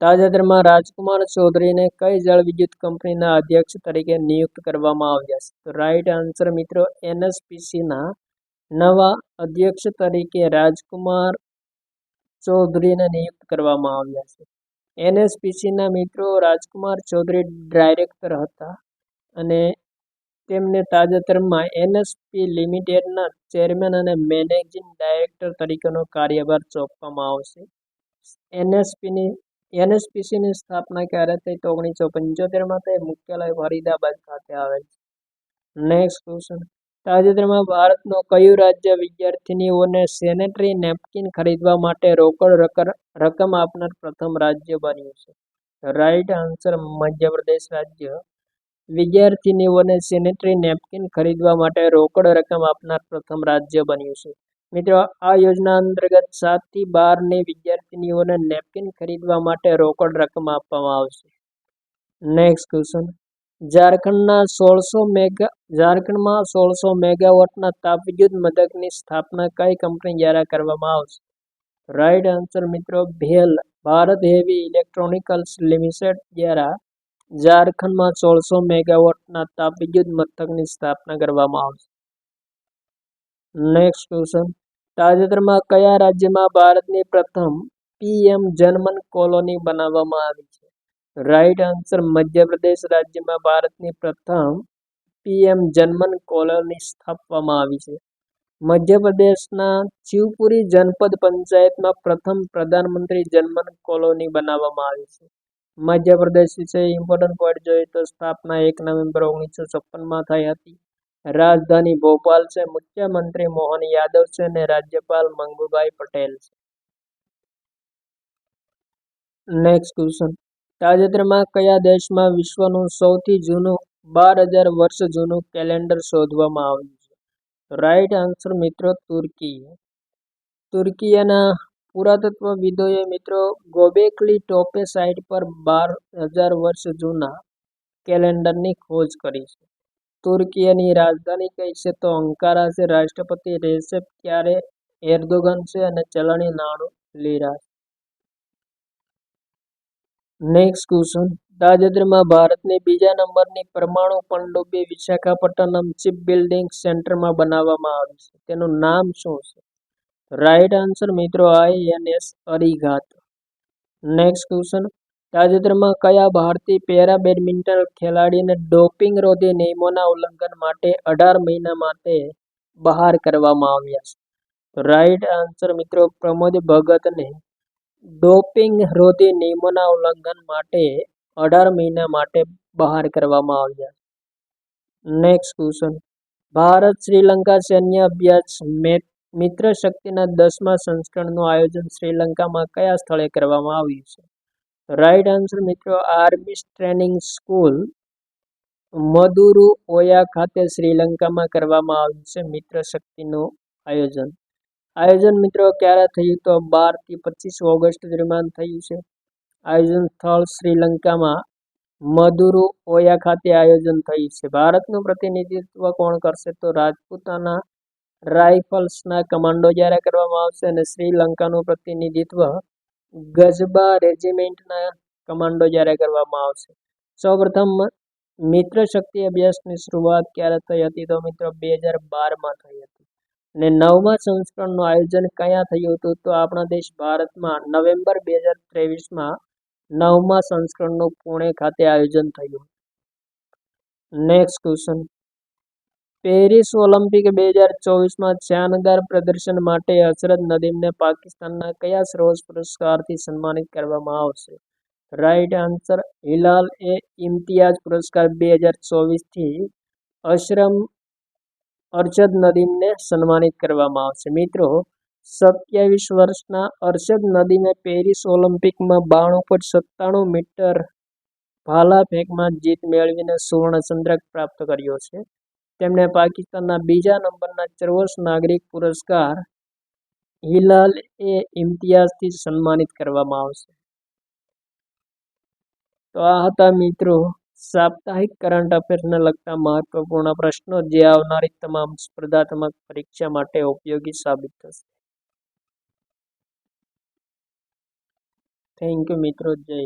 તાજેતરમાં રાજકુમાર ચૌધરીને કઈ જળ વિદ્યુત કંપનીના અધ્યક્ષ તરીકે નિયુક્ત કરવામાં આવ્યા છે? તો રાઈટ આન્સર મિત્રો NSPCના નવા અધ્યક્ષ તરીકે રાજકુમાર ચૌધરીને નિયુક્ત કરવામાં આવ્યા છે. NSPCના મિત્રો રાજકુમાર ચૌધરી ડાયરેક્ટર હતા અને તેમને તાજેતરમાં NSP લિમિટેડના ચેરમેન અને મેનેજિંગ ડાયરેક્ટર તરીકેનો કાર્યભાર સોંપવામાં આવશે. NSPCની સ્થાપના ક્યારે થઈ? તો 1975માં તે મુખ્યાલય ફરીદાબાદ ખાતે આવેલ છે. નેક્સ્ટ ક્વેશ્ચન, તાજેતરમાં ભારતનો કયું રાજ્ય વિદ્યાર્થીનીઓને સેનેટરી નેપકિન ખરીદવા માટે રોકડ રકમ આપનાર પ્રથમ રાજ્ય બન્યું છે? રાઈટ આન્સર મધ્યપ્રદેશ રાજ્ય વિદ્યાર્થીનીઓને સેનેટરી નેપકિન ખરીદવા માટે રોકડ રકમ આપનાર પ્રથમ રાજ્ય બન્યું છે. મિત્રો, આ યોજના અંતર્ગત 7 થી 12ની વિદ્યાર્થીનીઓને નેપકિન ખરીદવા માટે રોકડ રકમ આપવામાં આવશે. નેક્સ્ટ ક્વેશ્ચન, ઝારખંડમાં 1600 મેગાવોટના તાપવિદ્યુત મથકની સ્થાપના કઈ કંપની દ્વારા કરવામાં આવશે? રાઈટ આન્સર મિત્રો ભેલ ભારત હેવી ઇલેક્ટ્રોનિકલ્સ લિમિટેડ દ્વારા ઝારખંડમાં 1600 મેગાવોટના તાપવિદ્યુત મથકની સ્થાપના કરવામાં આવશે. નેક્સ્ટ ક્વેશ્ચન, તાજેતરમાં કયા રાજ્યમાં ભારતની પ્રથમ PM જનમન કોલોની બનાવવામાં આવી છે? રાઈટ આન્સર મધ્યપ્રદેશ રાજ્યમાં ભારતની પ્રથમ PM જનમન કોલોની સ્થાપવામાં આવી છે. મધ્યપ્રદેશના શિવપુરી જનપદ પંચાયતમાં પ્રથમ પ્રધાનમંત્રી જનમન કોલોની બનાવવામાં આવી છે. મધ્યપ્રદેશ વિશે ઇમ્પોર્ટન્ટ પોઈન્ટ જોઈએ તો સ્થાપના 1 નવેમ્બર 1956માં થઈ હતી. રાજધાની ભોપાલ છે. મુખ્યમંત્રી મોહન યાદવ છે અને રાજ્યપાલ મંગુભાઈ પટેલ છે. નેક્સ્ટ ક્વેશ્ચન, તાજેતરમાં કયા દેશમાં વિશ્વનું સૌથી જૂનું 12,000 વર્ષ જૂનું કેલેન્ડર શોધવામાં આવ્યું છે? રાઈટ આન્સર મિત્રો તુર્કીના પુરાતત્વવિદોએ મિત્રો ગોબેકલી ટોપે સાઇટ પર 12,000 વર્ષ જૂના કેલેન્ડરની ખોજ કરી છે. તુર્કીની રાજધાની કઈ છે? તો અંકારા છે. રાષ્ટ્રપતિ રેસેપ એર્દોગન છે અને ચલણી નાણું લીરા. નેક્સ્ટ ક્વેશ્ચન, તાજેતરમાં ભારતની બીજા નંબરની પરમાણુ પનડુબ્બી વિશાખાપટ્ટનમ શિપ બિલ્ડિંગ સેન્ટરમાં બનાવવામાં આવી છે. તેનું નામ શું છે? રાઈટ આન્સર મિત્રો INS અરિઘાત. નેક્સ્ટ ક્વેશ્ચન, તાજેતરમાં કયા ભારતીય પેરા બેડમિન્ટન ખેલાડીને ડોપિંગ રોધી નિયમોના ઉલ્લંઘન માટે 18 મહિના માટે બહાર કરવામાં આવ્યા છે? રાઈટ આન્સર મિત્રો પ્રમોદ ભગતને ડોપિંગ રોધી નિયમોના ઉલ્લંઘન માટે 18 મહિના માટે બહાર કરવામાં આવ્યા. નેક્સ્ટ ક્વેશ્ચન, ભારત શ્રીલંકા સૈન્ય અભ્યાસ મિત્ર શક્તિના 10મા સંસ્કરણનું આયોજન શ્રીલંકામાં કયા સ્થળે કરવામાં આવ્યું છે? રાઈટ આન્સર મિત્રો આર્મી ટ્રેનિંગ સ્કૂલ મદુરુ ઓયા ખાતે શ્રીલંકામાં કરવામાં આવ્યું છે મિત્ર શક્તિનું આયોજન મિત્રો ક્યારે થયું? તો 12 થી 25 ઓગસ્ટ દરમિયાન થયું છે. આયોજન સ્થળ શ્રીલંકામાં મદુરુ ઓયા ખાતે આયોજન થયું છે. ભારતનું પ્રતિનિધિત્વ કોણ કરશે? તો રાજપૂતાના રાઇફલ્સના કમાન્ડો દ્વારા કરવામાં આવશે અને શ્રીલંકાનું પ્રતિનિધિત્વ ગજબા રેજિમેન્ટના કમાન્ડો દ્વારા કરવામાં આવશે. સૌપ્રથમ મિત્ર શક્તિ અભ્યાસની શરૂઆત ક્યારે થઈ હતી? તો મિત્રો 2012માં થઈ હતી. અને 9મા સંસ્કરણનું આયોજન ક્યાં થયું હતું? તો આપણા દેશ ભારતમાં નવેમ્બર 2023માં 9મા સંસ્કરણનું પુણે ખાતે આયોજન થયું. નેક્સ્ટ ક્વેશ્ચન, પેરિસ ઓલિમ્પિક 2024માં શાનદાર પ્રદર્શન માટે હસરત નદીમને પાકિસ્તાનના કયા સર્વોચ્ચ પુરસ્કારથી સન્માનિત કરવામાં આવશે? રાઈટ આન્સર હિલાલ-એ-ઇમ્તિયાઝ પુરસ્કાર 2024થી અરશદ નદીમને સન્માનિત કરવામાં આવશે. મિત્રો 27 વર્ષના અરશદ નદીમે પેરિસ ઓલિમ્પિકમાં 92.97 મીટર ભાલા ફેંકમાં જીત મેળવીને સુવર્ણ ચંદ્રક પ્રાપ્ત કર્યો છે. તેમને પાકિસ્તાનના બીજા નંબરના સર્વોચ્ચ નાગરિક પુરસ્કાર હિલાલ-એ-ઇમ્તિયાઝથી સન્માનિત કરવામાં આવશે. તો આ હતા મિત્રો સાપ્તાહિક કરંટ અફેર્સને લગતા મહત્વપૂર્ણ પ્રશ્નો જે આવનારી તમામ સ્પર્ધાત્મક પરીક્ષા માટે ઉપયોગી સાબિત થશે. થેન્ક યુ મિત્રો. જય